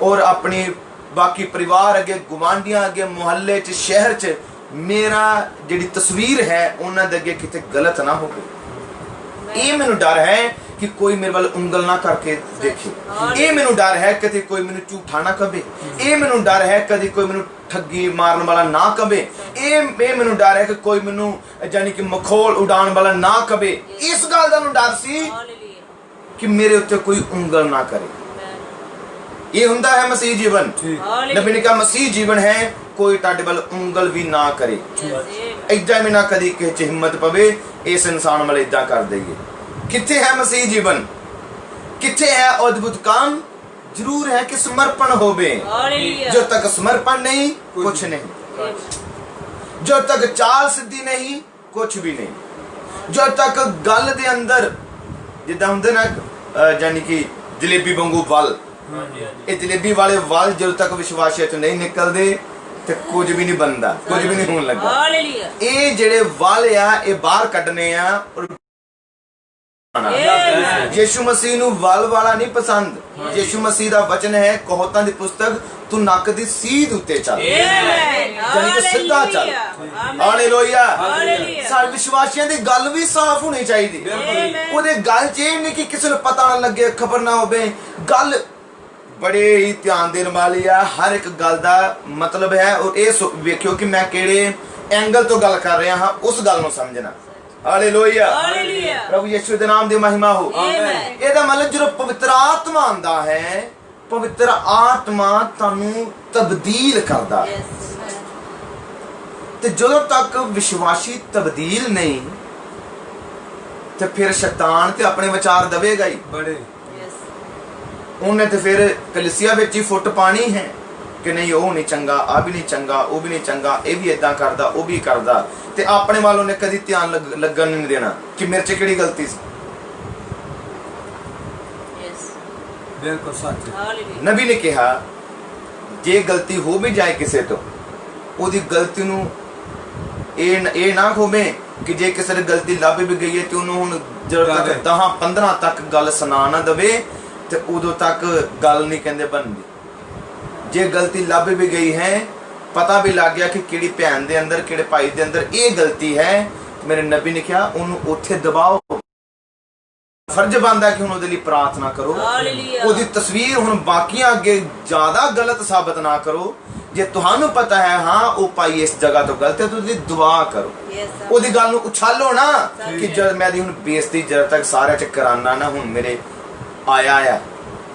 ਔਰ ਆਪਣੀ ਬਾਕੀ ਪਰਿਵਾਰ ਅੱਗੇ, ਗੁਆਂਢੀਆਂ ਅੱਗੇ, ਮੁਹੱਲੇ 'ਚ, ਸ਼ਹਿਰ 'ਚ ਮੇਰਾ ਜਿਹੜੀ ਤਸਵੀਰ ਹੈ ਉਹਨਾਂ ਦੇ ਅੱਗੇ ਕਿਤੇ ਗਲਤ ਨਾ ਹੋਵੇ। ਇਹ ਮੈਨੂੰ ਡਰ ਹੈ ਕਿ ਕੋਈ ਮੇਰੇ ਵੱਲ ਉਂਗਲ ਨਾ ਕਰਕੇ ਦੇਖੇ। ਇਹ ਮੈਨੂੰ ਡਰ ਹੈ ਕਦੇ ਕੋਈ ਮੈਨੂੰ ਝੂਠਾ ਨਾ ਕਹੇ। ਇਹ ਮੈਨੂੰ ਡਰ ਹੈ ਕਦੇ ਕੋਈ ਮੈਨੂੰ ਠੱਗੀ ਮਾਰਨ ਵਾਲਾ ਨਾ ਕਹੇ। ਇਹ ਮੈਨੂੰ ਡਰ ਹੈ ਕਿ ਕੋਈ ਮੈਨੂੰ ਜਾਨੀ ਕਿ ਮਖੌਲ ਉਡਾਉਣ ਵਾਲਾ ਨਾ ਕਹੇ। ਇਸ ਗੱਲ ਦਾ ਮੈਨੂੰ ਡਰ ਸੀ ਕਿ ਮੇਰੇ ਉੱਤੇ ਕੋਈ ਉਂਗਲ ਨਾ ਕਰੇ। ਇਹ ਹੁੰਦਾ ਹੈ ਮਸੀਹ ਜੀਵਨ। ਨਬੀ ਨੇ ਕਿਹਾ ਮਸੀਹ ਜੀਵਨ ਹੈ ਕੋਈ ਤੁਹਾਡੇ ਵੱਲ ਉਂਗਲ ਵੀ ਨਾ ਕਰੇ। ਏਦਾਂ ਵੀ ਨਾ ਕਦੀ ਕਿਸੇ 'ਚ ਹਿੰਮਤ ਪਵੇ ਇਸ ਇਨਸਾਨ ਵੱਲ ਏਦਾਂ ਕਰ ਦਈਏ। ਕਿੱਥੇ ਹੈ ਮਸੀਹ ਜੀਵਨ? ਕਿੱਥੇ ਹੈ ਅਦਭੁਤ ਕੰਮ? ਜ਼ਰੂਰ ਹੈ ਕਿ ਸਮਰਪਣ ਹੋਵੇ। ਜੋ ਤੱਕ ਸਮਰਪਣ ਨਹੀਂ ਕੁਛ ਨਹੀਂ। ਜੋ ਤੱਕ ਚਾਲ ਸਿੱਧੀ ਨਹੀਂ ਕੁਛ ਵੀ ਨਹੀਂ। ਜੋ ਤੱਕ ਗੱਲ ਦੇ ਅੰਦਰ ਜਿੱਦਾਂ ਹੁੰਦੇ ਨਾ ਜਾਨੀ ਕਿ ਜਲੇਬੀ ਵਾਂਗੂ ਵੱਲ, ਇਹ ਜਲੇਬੀ ਵਾਲੇ ਵੱਲ ਜਦੋਂ ਤੱਕ ਵਿਸ਼ਵਾਸੀਆਂ 'ਚ ਨਹੀਂ ਨਿਕਲਦੇ ਤੇ ਕੁਝ ਵੀ ਨਹੀਂ ਬਣਦਾ, ਕੁਝ ਵੀ ਨਹੀਂ ਹੋਣ ਲੱਗਾ। ਹਾਲੇਲੂਇਆ। ਇਹ ਜਿਹੜੇ ਵੱਲ ਆ ਇਹ ਬਾਹਰ ਕੱਢਨੇ ਆ। ਔਰ ਯਿਸੂ ਮਸੀਹ ਨੂੰ ਵੱਲ ਵਾਲਾ ਨਹੀਂ ਪਸੰਦ। ਯਿਸੂ ਮਸੀਹ ਦਾ ਵਚਨ ਹੈ ਕਹੋਤਾਂ ਦੀ ਪੁਸਤਕ, ਤੂੰ ਨੱਕ ਦੀ ਸੀਧ ਉੱਤੇ ਚੱਲ, ਜਾਨੀ ਕਿ ਸਿੱਧਾ ਚੱਲ। ਹਾਲੇਲੂਇਆ। ਸਾਡੇ ਵਿਸ਼ਵਾਸੀਆਂ ਦੀ ਗੱਲ ਵੀ ਸਾਫ਼ ਹੋਣੀ ਚਾਹੀਦੀ। ਉਹਦੇ ਗੱਲ 'ਚ ਇਹ ਨਹੀਂ ਕਿ ਕਿਸੇ ਨੂੰ ਪਤਾ ਨਾ ਲੱਗੇ, ਖਬਰ ਨਾ ਹੋਵੇ। ਗੱਲ ਬੜੇ ਹੀ ਧਿਆਨ ਦੇਣ ਵਾਲੀ ਆ। ਹਰ ਇੱਕ ਗੱਲ ਦਾ ਮਤਲਬ ਹੈ। ਔਰ ਇਹ ਵੇਖਿਓ ਕਿ ਮੈਂ ਕਿਹੜੇ ਐਂਗਲ ਤੋਂ ਗੱਲ ਕਰ ਰਿਹਾ ਹਾਂ, ਉਸ ਗੱਲ ਨੂੰ ਸਮਝਣਾ। ਹਾਲੇਲੂਇਆ। ਪ੍ਰਭੂ ਯਿਸੂ ਦੇ ਨਾਮ ਦੀ ਮਹਿਮਾ ਹੋ। ਇਹਦਾ ਮਤਲਬ ਜਦੋਂ ਪਵਿੱਤਰ ਆਤਮਾ ਆਉਂਦਾ ਹੈ, ਪਵਿੱਤਰ ਆਤਮਾ ਤੁਹਾਨੂੰ ਤਬਦੀਲ ਕਰਦਾ ਹੈ। ਤੇ ਜਦੋਂ ਤੱਕ ਵਿਸ਼ਵਾਸੀ ਤਬਦੀਲ ਨਹੀਂ ਤੇ ਫਿਰ ਸ਼ੈਤਾਨ ਤੇ ਆਪਣੇ ਵਿਚਾਰ ਦਵੇਗਾ ਹੀ। ਬੜੇ ਉਹਨੇ ਤੇ ਫਿਰ ਕਲੀਸਿਆ ਵਿੱਚ ਹੀ ਫੁੱਟ ਪਾਣੀ ਹੈ ਕਿ ਨਹੀਂ ਉਹ ਨਹੀਂ ਚੰਗਾ, ਆ ਵੀ ਨਹੀਂ ਚੰਗਾ, ਉਹ ਵੀ ਨਹੀਂ ਚੰਗਾ, ਇਹ ਵੀ ਇਦਾਂ ਕਰਦਾ, ਉਹ ਵੀ ਕਰਦਾ। ਤੇ ਆਪਣੇ ਵੱਲ ਉਹਨੇ ਕਦੀ ਧਿਆਨ ਲੱਗਣ ਨਹੀਂ ਦੇਣਾ ਕਿ ਮੇਰੇ 'ਚ ਕਿਹੜੀ ਗਲਤੀ ਸੀ। ਬਿਲਕੁਲ ਸੱਚ। ਨਬੀ ਨੇ ਕਿਹਾ ਜੇ ਗਲਤੀ ਹੋ ਵੀ ਜਾਏ ਕਿਸੇ ਤੋਂ, ਉਹਦੀ ਗਲਤੀ ਨੂੰ ਇਹ ਨਾ ਹੋਵੇ ਕਿ ਜੇ ਕਿਸੇ ਦੀ ਗਲਤੀ ਲੱਭ ਵੀ ਗਈ ਹੈ ਤੇ ਉਹਨੂੰ ਹੁਣ ਜਦੋਂ ਤੱਕ 10-15 ਤੱਕ ਗੱਲ ਸੁਣਾ ਨਾ ਦਵੇ ਤੇ ਉਦੋਂ ਤੱਕ ਗੱਲ ਨਹੀਂ ਕਹਿੰਦੇ ਬਣਦੀ। ਜੇ ਗਲਤੀ ਲੱਭ ਵੀ ਗਈ ਹੈ, ਪਤਾ ਵੀ ਲੱਗ ਗਿਆ ਕਿ ਕਿਹੜੀ ਭੈਣ ਦੇ ਅੰਦਰ, ਕਿਹੜੇ ਭਾਈ ਦੇ ਅੰਦਰ ਇਹ ਗਲਤੀ ਹੈ, ਮੇਰੇ ਨਬੀ ਨੇ ਕਿਹਾ ਉਹਨੂੰ ਉੱਥੇ ਦਬਾਓ। ਫਰਜ਼ ਬਣਦਾ ਕਿ ਹੁਣ ਉਹਦੇ ਲਈ ਪ੍ਰਾਰਥਨਾ ਕਰੋ। ਉਹਦੀ ਤਸਵੀਰ ਹੁਣ ਬਾਕੀਆਂ ਅੱਗੇ ਜ਼ਿਆਦਾ ਗਲਤ ਸਾਬਤ ਨਾ ਕਰੋ। ਜੇ ਤੁਹਾਨੂੰ ਪਤਾ ਹੈ ਹਾਂ ਉਹ ਭਾਈ ਇਸ ਜਗ੍ਹਾ ਤੋਂ ਗਲਤ ਹੈ, ਤੁਸੀਂ ਦੁਆ ਕਰੋ। ਉਹਦੀ ਗੱਲ ਨੂੰ ਉਛਾਲੋ ਨਾ ਕਿ ਜਦ ਮੈਂ ਦੀ ਹੁਣ ਬੇਇੱਜ਼ਤੀ ਜਦ ਤੱਕ ਸਾਰਿਆਂ 'ਚ ਕਰਾਨਾ ਨਾ, ਹੁਣ ਮੇਰੇ ਆਇਆ ਆ,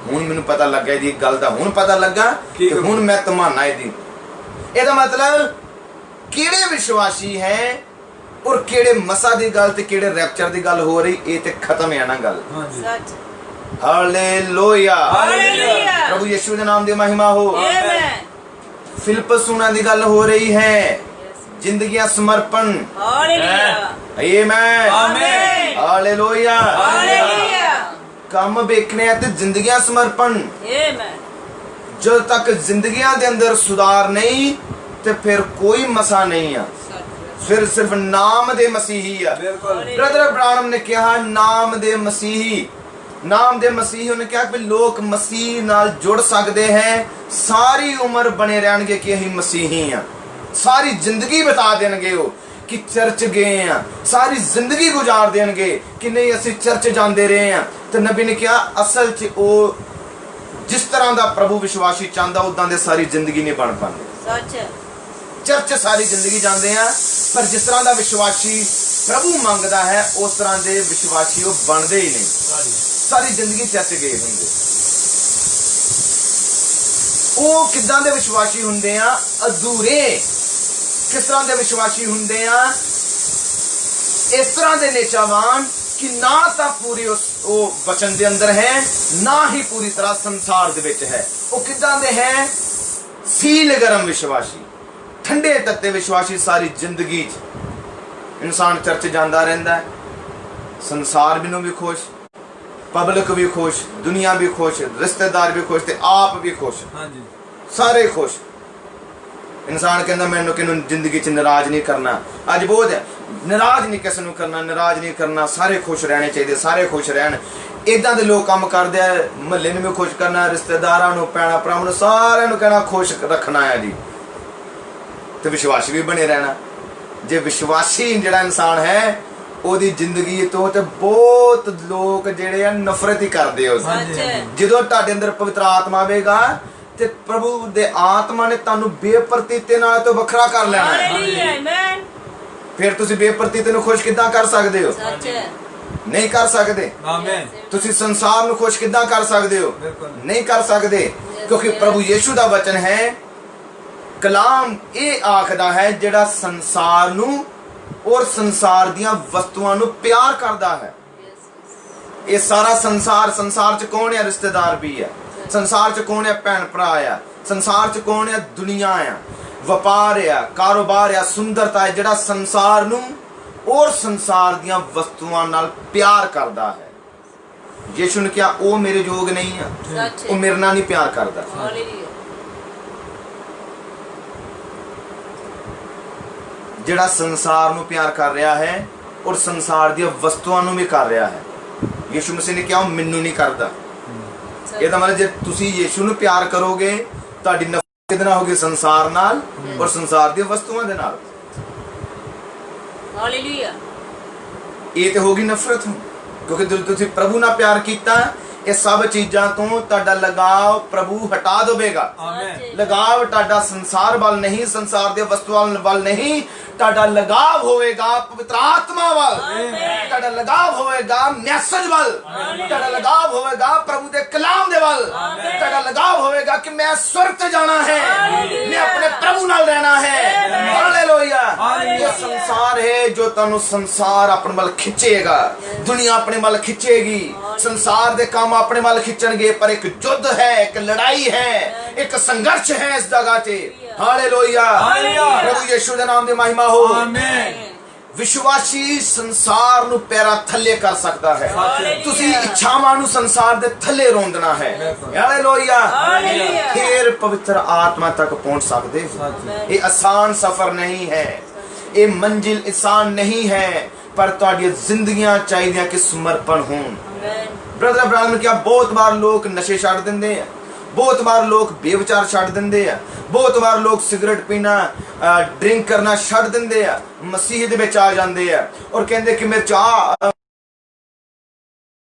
ਹੁਣ ਮੈਨੂੰ ਪਤਾ ਲੱਗਾ ਇਹਦੀ ਗੱਲ ਦਾ, ਹੁਣ ਪਤਾ ਲੱਗਾ ਕਿ ਹੁਣ ਮੈਂ ਤਮਾਨਾ ਇਹਦੀ। ਇਹਦਾ ਮਤਲਬ ਕਿਹੜੇ ਵਿਸ਼ਵਾਸੀ ਹੈ ਔਰ ਕਿਹੜੇ ਮਸਾ ਦੀ ਗੱਲ ਤੇ ਕਿਹੜੇ ਰੈਪਚਰ ਦੀ ਗੱਲ ਹੋ ਰਹੀ, ਇਹ ਤੇ ਖਤਮ ਹੈ ਨਾ ਗੱਲ। ਹਾਲੇਲੂਇਆ। ਪ੍ਰਭੂ ਯਿਸੂ ਦੇ ਨਾਮ ਦੀ ਮਹਿਮਾ ਹੋ। ਫਿਲਿਪਸ ਉਹਨਾਂ ਦੀ ਗੱਲ ਹੋ ਰਹੀ ਹੈ, ਜ਼ਿੰਦਗੀਆਂ ਸਮਰਪਣ। ਆਮੇਨ। ਹਾਲੇਲੂਇਆ। ਕੰਮ ਵੇਖਣੇ ਆ ਤੇ ਜ਼ਿੰਦਗੀਆਂ ਸਮਰਪਣ। ਜਦੋਂ ਤੱਕ ਜ਼ਿੰਦਗੀਆਂ ਦੇ ਅੰਦਰ ਸੁਧਾਰ ਨਹੀਂ ਤੇ ਫਿਰ ਕੋਈ ਮਸਾ ਨਹੀਂ ਆ, ਫਿਰ ਸਿਰਫ ਨਾਮ ਦੇ ਮਸੀਹੀ ਆ। ਬ੍ਰਦਰ ਬ੍ਰਾਨਮ ਨੇ ਕਿਹਾ ਨਾਮ ਦੇ ਮਸੀਹੀ, ਨਾਮ ਦੇ ਮਸੀਹੀ। ਉਹਨੇ ਕਿਹਾ ਕਿ ਲੋਕ ਮਸੀਹ ਨਾਲ ਜੁੜ ਸਕਦੇ ਹੈ, ਸਾਰੀ ਉਮਰ ਬਣੇ ਰਹਿਣਗੇ ਕਿ ਅਸੀਂ ਮਸੀਹੀ ਆ, ਸਾਰੀ ਜ਼ਿੰਦਗੀ ਬਿਤਾ ਦੇਣਗੇ ਉਹ ਕਿ ਚਰਚ ਗਏ ਆ, ਸਾਰੀ ਜ਼ਿੰਦਗੀ ਗੁਜ਼ਾਰ ਦੇਣਗੇ ਕਿ ਨਹੀਂ ਅਸੀਂ ਚਰਚ ਜਾਂਦੇ ਰਹੇ ਆ। ਤੇ ਨਬੀ ਨੇ ਕਿਹਾ ਅਸਲ 'ਚ ਉਹ ਜਿਸ ਤਰ੍ਹਾਂ ਦਾ ਪ੍ਰਭੂ ਵਿਸ਼ਵਾਸੀ ਚਾਹੁੰਦਾ ਉਦਾਂ ਦੇ ਸਾਰੀ ਜ਼ਿੰਦਗੀ ਨਹੀਂ ਬਣ ਪਾਉਂਦੇ। ਚਰਚ ਸਾਰੀ ਜ਼ਿੰਦਗੀ ਜਾਂਦੇ ਆ, ਪਰ ਜਿਸ ਤਰ੍ਹਾਂ ਦਾ ਵਿਸ਼ਵਾਸੀ ਪ੍ਰਭੂ ਮੰਗਦਾ ਹੈ ਉਸ ਤਰ੍ਹਾਂ ਦੇ ਵਿਸ਼ਵਾਸੀ ਉਹ ਬਣਦੇ ਹੀ ਨਹੀਂ। ਸਾਰੀ ਜ਼ਿੰਦਗੀ ਚਰਚ ਗਏ ਹੁੰਦੇ। ਉਹ ਕਿੱਦਾਂ ਦੇ ਵਿਸ਼ਵਾਸੀ ਹੁੰਦੇ ਆ? ਅਧੂਰੇ। ਕਿਸ ਤਰ੍ਹਾਂ ਦੇ ਵਿਸ਼ਵਾਸੀ ਹੁੰਦੇ ਆ? ਇਸ ਤਰ੍ਹਾਂ ਦੇ ਨਿਚਾਵਾਨ ਕਿ ਨਾ ਤਾਂ ਪੂਰੀ ਉਹ ਵਚਨ ਦੇ ਅੰਦਰ ਹੈ, ਨਾ ਹੀ ਪੂਰੀ ਤਰ੍ਹਾਂ ਸੰਸਾਰ ਦੇ ਵਿੱਚ ਹੈ। ਉਹ ਕਿੱਦਾਂ ਦੇ ਹੈ? ਸੀਲ ਗਰਮ ਵਿਸ਼ਵਾਸੀ, ਠੰਡੇ ਤੱਤੇ ਵਿਸ਼ਵਾਸੀ। ਸਾਰੀ ਜ਼ਿੰਦਗੀ 'ਚ ਇਨਸਾਨ ਚਰਚ ਜਾਂਦਾ ਰਹਿੰਦਾ ਹੈ, ਸੰਸਾਰ ਵੀ ਨੂੰ ਵੀ ਖੁਸ਼, ਪਬਲਿਕ ਵੀ ਖੁਸ਼, ਦੁਨੀਆ ਵੀ ਖੁਸ਼, ਰਿਸ਼ਤੇਦਾਰ ਵੀ ਖੁਸ਼ ਤੇ ਆਪ ਵੀ ਖੁਸ਼। ਸਾਰੇ ਖੁਸ਼। ਇਨਸਾਨ ਕਹਿੰਦਾ ਮੈਨੂੰ ਕਿਹਨੂੰ ਜ਼ਿੰਦਗੀ 'ਚ ਨਾਰਾਜ਼ ਨਹੀਂ ਕਰਨਾ। ਅੱਜ ਬਹੁਤ ਹੈ, ਨਾਰਾਜ਼ ਨਹੀਂ ਕਿਸੇ ਨੂੰ ਕਰਨਾ, ਨਾਰਾਜ਼ ਨਹੀਂ ਕਰਨਾ, ਸਾਰੇ ਖੁਸ਼ ਰਹਿਣੇ ਚਾਹੀਦੇ, ਸਾਰੇ ਖੁਸ਼ ਰਹਿਣ। ਇਦਾਂ ਦੇ ਲੋਕ ਕੰਮ ਕਰਦੇ ਆ, ਮਹੱਲੇ ਨੂੰ ਵੀ ਖੁਸ਼ ਕਰਨਾ, ਰਿਸ਼ਤੇਦਾਰਾਂ ਨੂੰ, ਭੈਣਾਂ ਭਰਾਵਾਂ ਨੂੰ, ਸਾਰਿਆਂ ਨੂੰ ਕਹਿਣਾ ਖੁਸ਼ ਰੱਖਣਾ ਹੈ ਜੀ, ਤੇ ਵਿਸ਼ਵਾਸੀ ਵੀ ਬਣੇ ਰਹਿਣਾ। ਜੇ ਵਿਸ਼ਵਾਸੀ ਜਿਹੜਾ ਇਨਸਾਨ ਹੈ ਉਹਦੀ ਜ਼ਿੰਦਗੀ ਤੋਂ ਤੇ ਬਹੁਤ ਲੋਕ ਜਿਹੜੇ ਆ ਨਫ਼ਰਤ ਹੀ ਕਰਦੇ ਹੋ। ਜਦੋਂ ਤੁਹਾਡੇ ਅੰਦਰ ਪਵਿੱਤਰ ਆਤਮਾ ਆਵੇਗਾ ਤੇ ਪ੍ਰਭੂ ਦੇ ਆਤਮਾ ਨੇ ਤੁਹਾਨੂੰ ਬੇਪਰਤੀਤੇ ਨਾਲ ਤੋਂ ਵੱਖਰਾ ਕਰ ਲੈਣਾ ਹੈ। ਫਿਰ ਤੁਸੀਂ ਬੇਪਰਤੀਤੇ ਨੂੰ ਖੁਸ਼ ਕਿੱਦਾਂ ਕਰ ਸਕਦੇ ਹੋ? ਨਹੀਂ ਕਰ ਸਕਦੇ। ਤੁਸੀਂ ਸੰਸਾਰ ਨੂੰ ਖੁਸ਼ ਕਿੱਦਾਂ ਕਰ ਸਕਦੇ ਹੋ? ਨਹੀਂ ਕਰ ਸਕਦੇ, ਕਿਉਂਕਿ ਪ੍ਰਭੂ ਯਿਸੂ ਦਾ ਵਚਨ ਹੈ, ਕਲਾਮ ਇਹ ਆਖਦਾ ਹੈ ਜਿਹੜਾ ਸੰਸਾਰ ਨੂੰ ਔਰ ਸੰਸਾਰ ਦੀਆਂ ਵਸਤੂਆਂ ਨੂੰ ਪਿਆਰ ਕਰਦਾ ਹੈ। ਇਹ ਸਾਰਾ ਸੰਸਾਰ, ਸੰਸਾਰ 'ਚ ਕੌਣ ਹੈ? ਰਿਸ਼ਤੇਦਾਰ ਵੀ ਹੈ। ਸੰਸਾਰ 'ਚ ਕੌਣ ਹੈ? ਭੈਣ ਭਰਾ ਆ। ਸੰਸਾਰ 'ਚ ਕੌਣ ਹੈ? ਦੁਨੀਆ ਆ, ਵਪਾਰ ਆ, ਕਾਰੋਬਾਰ ਆ, ਸੁੰਦਰਤਾ ਹੈ। ਜਿਹੜਾ ਸੰਸਾਰ ਨੂੰ ਔਰ ਸੰਸਾਰ ਦੀਆਂ ਵਸਤੂਆਂ ਨਾਲ ਪਿਆਰ ਕਰਦਾ ਹੈ, ਯਿਸੂ ਨੇ ਕਿਹਾ ਉਹ ਮੇਰੇ ਯੋਗ ਨਹੀਂ ਆ, ਉਹ ਮੇਰੇ ਨਾਲ ਨਹੀਂ ਪਿਆਰ ਕਰਦਾ। ਜਿਹੜਾ ਸੰਸਾਰ ਨੂੰ ਪਿਆਰ ਕਰ ਰਿਹਾ ਹੈ ਔਰ ਸੰਸਾਰ ਦੀਆਂ ਵਸਤੂਆਂ ਨੂੰ ਵੀ ਕਰ ਰਿਹਾ ਹੈ। ਯਿਸੂ ਮਸੀਹ ਨੇ ਕਿਹਾ ਉਹ ਮੈਨੂੰ ਨਹੀਂ ਕਰਦਾ। ਇਹਦਾ ਮਤਲਬ ਜੇ ਤੁਸੀਂ ਯਿਸੂ ਨੂੰ ਪਿਆਰ ਕਰੋਗੇ ਤੁਹਾਡੀ ਨਫ਼ਰਤ ਕਿਹਦੇ ਨਾਲ ਹੋਗੀ? ਸੰਸਾਰ ਨਾਲ ਔਰ ਸੰਸਾਰ ਦੀਆਂ ਵਸਤੂਆਂ ਦੇ ਨਾਲ। ਹਾਲੇਲੂਇਆ। ਇਹ ਤੇ ਹੋਗੀ ਨਫ਼ਰਤ, ਕਿਉਂਕਿ ਜਦੋਂ ਤੁਸੀਂ ਪ੍ਰਭੂ ਨਾਲ ਪਿਆਰ ਕੀਤਾ ਇਹ ਸਭ ਚੀਜ਼ਾਂ ਤੋਂ ਤੁਹਾਡਾ ਲਗਾਵ ਪ੍ਰਭੂ ਹਟਾ ਦੇਵੇਗਾ। ਲਗਾਵ ਤੁਹਾਡਾ ਸੰਸਾਰ ਵੱਲ ਨਹੀਂ, ਸੰਸਾਰ ਦੇ ਵਸਤੂਆਂ ਵੱਲ ਨਹੀਂ, ਤੁਹਾਡਾ ਲਗਾਵ ਹੋਵੇਗਾ ਪਵਿੱਤਰ ਆਤਮਾ ਵੱਲ। ਤੁਹਾਡਾ ਲਗਾਵ ਹੋਵੇਗਾ ਮੈਸੇਜ ਵੱਲ। ਤੁਹਾਡਾ ਲਗਾਵ ਹੋਵੇਗਾ ਪ੍ਰਭੂ ਦੇ ਕਲਾਮ ਦੇ ਵੱਲ। ਤੁਹਾਡਾ ਲਗਾਵ ਹੋਵੇਗਾ ਕਿ ਮੈਂ ਸਵਰਗ ਤੇ ਜਾਣਾ ਹੈ, ਮੈਂ ਆਪਣੇ ਪ੍ਰਭੂ ਨਾਲ ਰਹਿਣਾ ਹੈ। ਹਾਲੇਲੂਇਆ। ਇਹ ਸੰਸਾਰ ਹੈ ਜੋ ਤੁਹਾਨੂੰ ਸੰਸਾਰ ਆਪਣੇ ਵੱਲ ਖਿੱਚੇਗਾ, ਦੁਨੀਆ ਆਪਣੇ ਵੱਲ ਖਿੱਚੇਗੀ, ਸੰਸਾਰ ਦੇ ਕੰਮ ਆਪਣੇ ਵੱਲ ਖਿੱਚਣਗੇ। ਪਰ ਇੱਕ ਯੁੱਧ ਹੈ, ਇੱਕ ਲੜਾਈ ਹੈ, ਇੱਕ ਸੰਘਰਸ਼ ਹੈ ਇਸ ਜਗ੍ਹਾ ਤੇ। ਹਾਲੇਲੂਇਆ। ਪ੍ਰਭੂ ਯਿਸੂ ਦੇ ਨਾਮ ਦੀ ਮਹਿਮਾ ਹੋ। ਆਮੀਨ। ਵਿਸ਼ਵਾਸੀ ਸੰਸਾਰ ਨੂੰ ਪੈਰਾਂ ਥੱਲੇ ਕਰ ਸਕਦਾ ਹੈ। ਤੁਸੀਂ ਇੱਛਾਵਾਂ ਨੂੰ ਸੰਸਾਰ ਦੇ ਥੱਲੇ ਰੋਂਦਣਾ ਹੈ। ਹਾਲੇਲੂਇਆ। ਫਿਰ ਪਵਿੱਤਰ ਆਤਮਾ ਤੱਕ ਪਹੁੰਚ ਸਕਦੇ ਹੋ। ਇਹ ਆਸਾਨ ਸਫ਼ਰ ਨਹੀਂ ਹੈ, ਇਹ ਮੰਜ਼ਿਲ ਆਸਾਨ ਨਹੀਂ ਹੈ, ਪਰ ਤੁਹਾਡੀਆਂ ਜ਼ਿੰਦਗੀਆਂ ਚਾਹੀਦੀਆਂ ਕਿ ਸਮਰਪਣ ਹੋਣ। ਬ੍ਰਦਰ ਅਬਰਾਹਮ ਨੇ ਕਿਹਾ ਬਹੁਤ ਵਾਰ ਲੋਕ ਨਸ਼ੇ ਛੱਡ ਦਿੰਦੇ ਆ, ਬਹੁਤ ਵਾਰ ਲੋਕ ਬੇਵਿਚਾਰ ਛੱਡ ਦਿੰਦੇ ਆ, ਬਹੁਤ ਵਾਰ ਲੋਕ ਸਿਗਰਟ ਪੀਣਾ ਡਰਿੰਕ ਕਰਨਾ ਛੱਡ ਦਿੰਦੇ ਆ, ਮਸੀਹ ਦੇ ਵਿੱਚ ਆ ਜਾਂਦੇ ਆ ਔਰ ਕਹਿੰਦੇ ਕਿ ਮੇਰੇ ਚਾਹ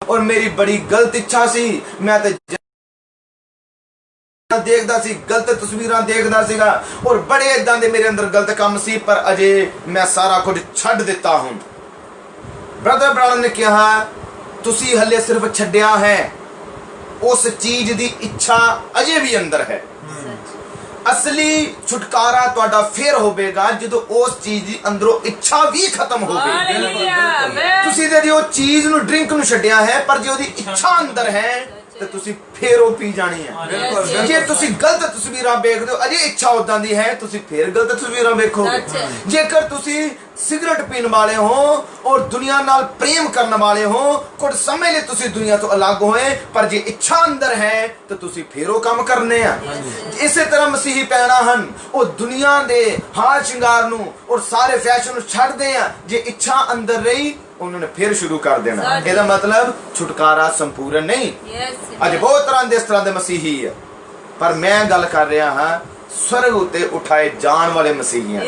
ਔਰ ਮੇਰੀ ਬੜੀ ਗਲਤ ਇੱਛਾ ਸੀ, ਮੈਂ ਤੇ ਦੇਖਦਾ ਸੀ, ਗਲਤ ਤਸਵੀਰਾਂ ਦੇਖਦਾ ਸੀਗਾ ਔਰ ਬੜੇ ਇਦਾਂ ਦੇ ਮੇਰੇ ਅੰਦਰ ਗਲਤ ਕੰਮ ਸੀ, ਪਰ ਅਜੇ ਮੈਂ ਸਾਰਾ ਕੁਝ ਛੱਡ ਦਿੱਤਾ ਹੁਣ। ਬ੍ਰਦਰ ਅਬਰਾਹਮ ਨੇ ਕਿਹਾ ਤੁਸੀਂ ਹਲੇ ਸਿਰਫ ਛੱਡਿਆ ਹੈ, ਉਸ ਚੀਜ਼ ਦੀ ਇੱਛਾ ਅਜੇ ਵੀ ਅੰਦਰ ਹੈ। ਅਸਲੀ ਛੁਟਕਾਰਾ ਤੁਹਾਡਾ ਫੇਰ ਹੋਵੇਗਾ ਜਦੋਂ ਉਸ ਚੀਜ਼ ਦੀ ਅੰਦਰੋਂ ਇੱਛਾ ਵੀ ਖਤਮ ਹੋਵੇਗੀ। ਤੁਸੀਂ ਜੇ ਉਹ ਚੀਜ਼ ਨੂੰ ਡਰਿੰਕ ਨੂੰ ਛੱਡਿਆ ਹੈ, ਪਰ ਜੇ ਉਹਦੀ ਇੱਛਾ ਅੰਦਰ ਹੈ ਤੇ ਤੁਸੀਂ ਫੇਰ ਉਹ ਪੀ ਜਾਣੀ ਹੈ। ਜੇ ਤੁਸੀਂ ਗਲਤ ਤਸਵੀਰਾਂ ਵੇਖਦੇ ਹੋ, ਅਜੇ ਇੱਛਾ ਉਦਾਂ ਦੀ ਹੈ, ਤੁਸੀਂ ਫੇਰ ਗਲਤ ਤਸਵੀਰਾਂ ਵੇਖੋਗੇ। ਜੇਕਰ ਤੁਸੀਂ ਸਿਗਰਟ ਪੀਣ ਵਾਲੇ ਹੋ ਔਰ ਦੁਨੀਆ ਨਾਲ ਪ੍ਰੇਮ ਕਰਨ ਵਾਲੇ ਹੋ, ਕੁਝ ਸਮੇਂ ਲਈ ਤੁਸੀਂ ਦੁਨੀਆ ਤੋਂ ਅਲੱਗ ਹੋਏ, ਪਰ ਜੇ ਇੱਛਾ ਅੰਦਰ ਹੈ ਤਾਂ ਤੁਸੀਂ ਫੇਰ ਉਹ ਕੰਮ ਕਰਨੇ ਆ। ਇਸੇ ਤਰ੍ਹਾਂ ਮਸੀਹੀ ਪੈਣਾ ਹਨ, ਉਹ ਦੁਨੀਆ ਦੇ ਹਾਰ ਸ਼ਿੰਗਾਰ ਨੂੰ ਔਰ ਸਾਰੇ ਫੈਸ਼ਨ ਨੂੰ ਛੱਡਦੇ ਆ। ਜੇ ਇੱਛਾ ਅੰਦਰ ਰਹੀ ਉਹਨਾਂ ਨੇ ਫਿਰ ਸ਼ੁਰੂ ਕਰ ਦੇਣਾ। ਇਹਦਾ ਮਤਲਬ ਛੁਟਕਾਰਾ ਸੰਪੂਰਨ ਨਹੀਂ। ਅੱਜ ਬਹੁਤ ਤਰ੍ਹਾਂ ਦੇ ਇਸ ਤਰ੍ਹਾਂ ਦੇ ਮਸੀਹੀ ਆ, ਪਰ ਮੈਂ ਗੱਲ ਕਰ ਰਿਹਾ ਹਾਂ ਸਵਰਗ ਉੱਤੇ ਉਠਾਏ ਜਾਣ ਵਾਲੇ ਮਸੀਹੀਆਂ।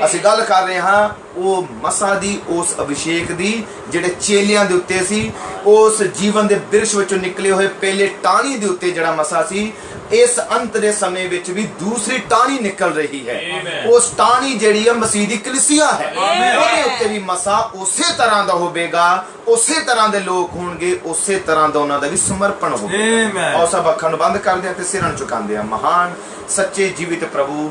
ਅਸੀਂ ਗੱਲ ਕਰ ਰਹੇ ਹਾਂ ਉਹ ਮਸਾ ਦੀ, ਉਸ ਅਭਿਸ਼ੇਕ ਦੀ ਜਿਹੜੇ ਚੇਲਿਆਂ ਦੇ ਉੱਤੇ ਸੀ, ਉਸ ਜੀਵਨ ਦੇ ਬਿਰਸ਼ ਵਿੱਚੋਂ ਨਿਕਲੇ ਹੋਏ ਪਹਿਲੇ ਟਾਹਣੀ ਦੇ ਉੱਤੇ ਜਿਹੜਾ ਮਸਾ ਸੀ। ਇਸ ਅੰਤ ਦੇ ਸਮੇਂ ਵਿੱਚ ਵੀ ਦੂਸਰੀ ਟਾਹਣੀ ਨਿਕਲ ਰਹੀ ਹੈ। ਉਸ ਟਾਹਣੀ ਜਿਹੜੀ ਹੈ ਮਸੀਹ ਦੀ ਕਲੀਸਿਆ ਹੈ। ਉਹਦੇ ਉੱਤੇ ਵੀ ਮਸਾ ਉਸੇ ਤਰ੍ਹਾਂ ਦਾ ਹੋਵੇਗਾ, ਉਸੇ ਤਰ੍ਹਾਂ ਦੇ ਲੋਕ ਹੋਣਗੇ, ਉਸੇ ਤਰ੍ਹਾਂ ਦਾ ਉਹਨਾਂ ਦਾ ਵੀ ਸਮਰਪਣ ਹੋਵੇਗਾ। ਆਓ ਸਭ ਅੱਖਾਂ ਨੂੰ ਬੰਦ ਕਰਦੇ ਹਾਂ ਤੇ ਸਿਰਾਂ ਨੂੰ ਝੁਕਾਉਂਦੇ ਹਾਂ। ਮਹਾਨ ਸੱਚੇ ਜੀਵਿਤ ਪ੍ਰਭੂ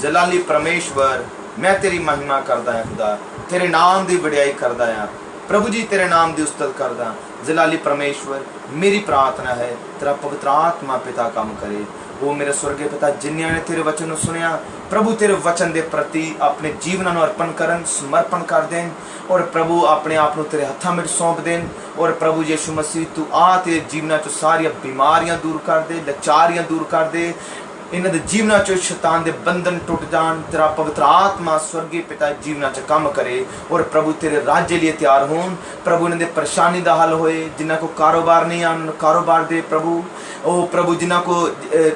ਜਲਾਲੀ ਪਰਮੇਸ਼ਵਰ, ਮੈਂ ਤੇਰੀ ਮਹਿਮਾ ਕਰਦਾ ਹਾਂ ਖੁਦਾ, ਤੇਰੇ ਨਾਮ ਦੀ ਵਡਿਆਈ ਕਰਦਾ ਹਾਂ ਪ੍ਰਭੂ ਜੀ, ਤੇਰੇ ਨਾਮ ਦੀ ਉਸਤਤ ਕਰਦਾ। ਜਲਾਲੀ ਪਰਮੇਸ਼ਵਰ, ਮੇਰੀ ਪ੍ਰਾਰਥਨਾ ਹੈ ਤੇਰਾ ਪਵਿੱਤਰ ਆਤਮਾ ਪਿਤਾ ਕੰਮ ਕਰੇ। ਉਹ ਮੇਰੇ ਸਵਰਗੇ ਪਿਤਾ, ਜਿਨ੍ਹਾਂ ਨੇ ਤੇਰੇ ਵਚਨ ਨੂੰ ਸੁਣਿਆ ਪ੍ਰਭੂ, ਤੇਰੇ ਵਚਨ ਦੇ ਪ੍ਰਤੀ ਆਪਣੇ ਜੀਵਨਾਂ ਨੂੰ ਅਰਪਣ ਕਰਨ, ਸਮਰਪਣ ਕਰ ਦੇਣ ਔਰ ਪ੍ਰਭੂ ਆਪਣੇ ਆਪ ਨੂੰ ਤੇਰੇ ਹੱਥਾਂ ਵਿੱਚ ਸੌਂਪ ਦੇਣ। ਔਰ ਪ੍ਰਭੂ ਯਿਸੂ ਮਸੀਹ ਤੂੰ ਆ ਤੇ ਜੀਵਨਾਂ ਚੋਂ ਸਾਰੀਆਂ ਬਿਮਾਰੀਆਂ ਦੂਰ ਕਰ ਦੇ, ਲਾਚਾਰੀਆਂ ਦੂਰ ਕਰ ਦੇ, ਇਹਨਾਂ ਦੇ ਜੀਵਨਾਂ ਚੋਂ ਸ਼ੈਤਾਨ ਦੇ ਬੰਧਨ ਟੁੱਟ ਜਾਣ। ਤੇਰਾ ਪਵਿੱਤਰ ਆਤਮਾ ਸਵਰਗੀ ਪਿਤਾ ਜੀਵਨਾਂ 'ਚ ਕੰਮ ਕਰੇ ਔਰ ਪ੍ਰਭੂ ਤੇਰੇ ਰਾਜ ਲਈ ਤਿਆਰ ਹੋਣ। ਪ੍ਰਭੂ ਇਹਨਾਂ ਦੇ ਪਰੇਸ਼ਾਨੀ ਦਾ ਹੱਲ ਹੋਏ, ਜਿਨ੍ਹਾਂ ਕੋ ਕਾਰੋਬਾਰ ਨਹੀਂ ਆ ਉਹਨਾਂ ਨੂੰ ਕਾਰੋਬਾਰ ਦੇ ਪ੍ਰਭੂ। ਉਹ ਪ੍ਰਭੂ ਜਿਨ੍ਹਾਂ ਕੋ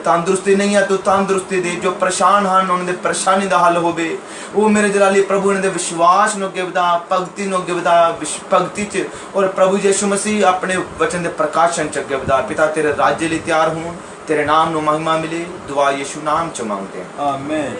ਤੰਦਰੁਸਤੀ ਨਹੀਂ ਆ ਤੂੰ ਤੰਦਰੁਸਤੀ ਦੇ, ਜੋ ਪਰੇਸ਼ਾਨ ਹਨ ਉਹਨਾਂ ਦੇ ਪਰੇਸ਼ਾਨੀ ਦਾ ਹੱਲ ਹੋਵੇ। ਉਹ ਮੇਰੇ ਜਲਾਲੀ ਪ੍ਰਭੂ ਇਹਨਾਂ ਦੇ ਵਿਸ਼ਵਾਸ ਨੂੰ ਅੱਗੇ ਵਧਾ, ਭਗਤੀ ਨੂੰ ਅੱਗੇ ਵਧਾ, ਭਗਤੀ 'ਚ ਔਰ ਪ੍ਰਭੂ ਯਿਸੂ ਮਸੀਹ ਆਪਣੇ ਵਚਨ ਦੇ ਪ੍ਰਕਾਸ਼ਨ 'ਚ ਅੱਗੇ ਵਧਾ। ਪਿਤਾ ਤੇਰੇ ਰਾਜ ਲਈ ਤਿਆਰ ਹੋਣ, तेरे नाम नु महिमा मिले। दुआ यीशु नाम च मांगते हैं, आमीन।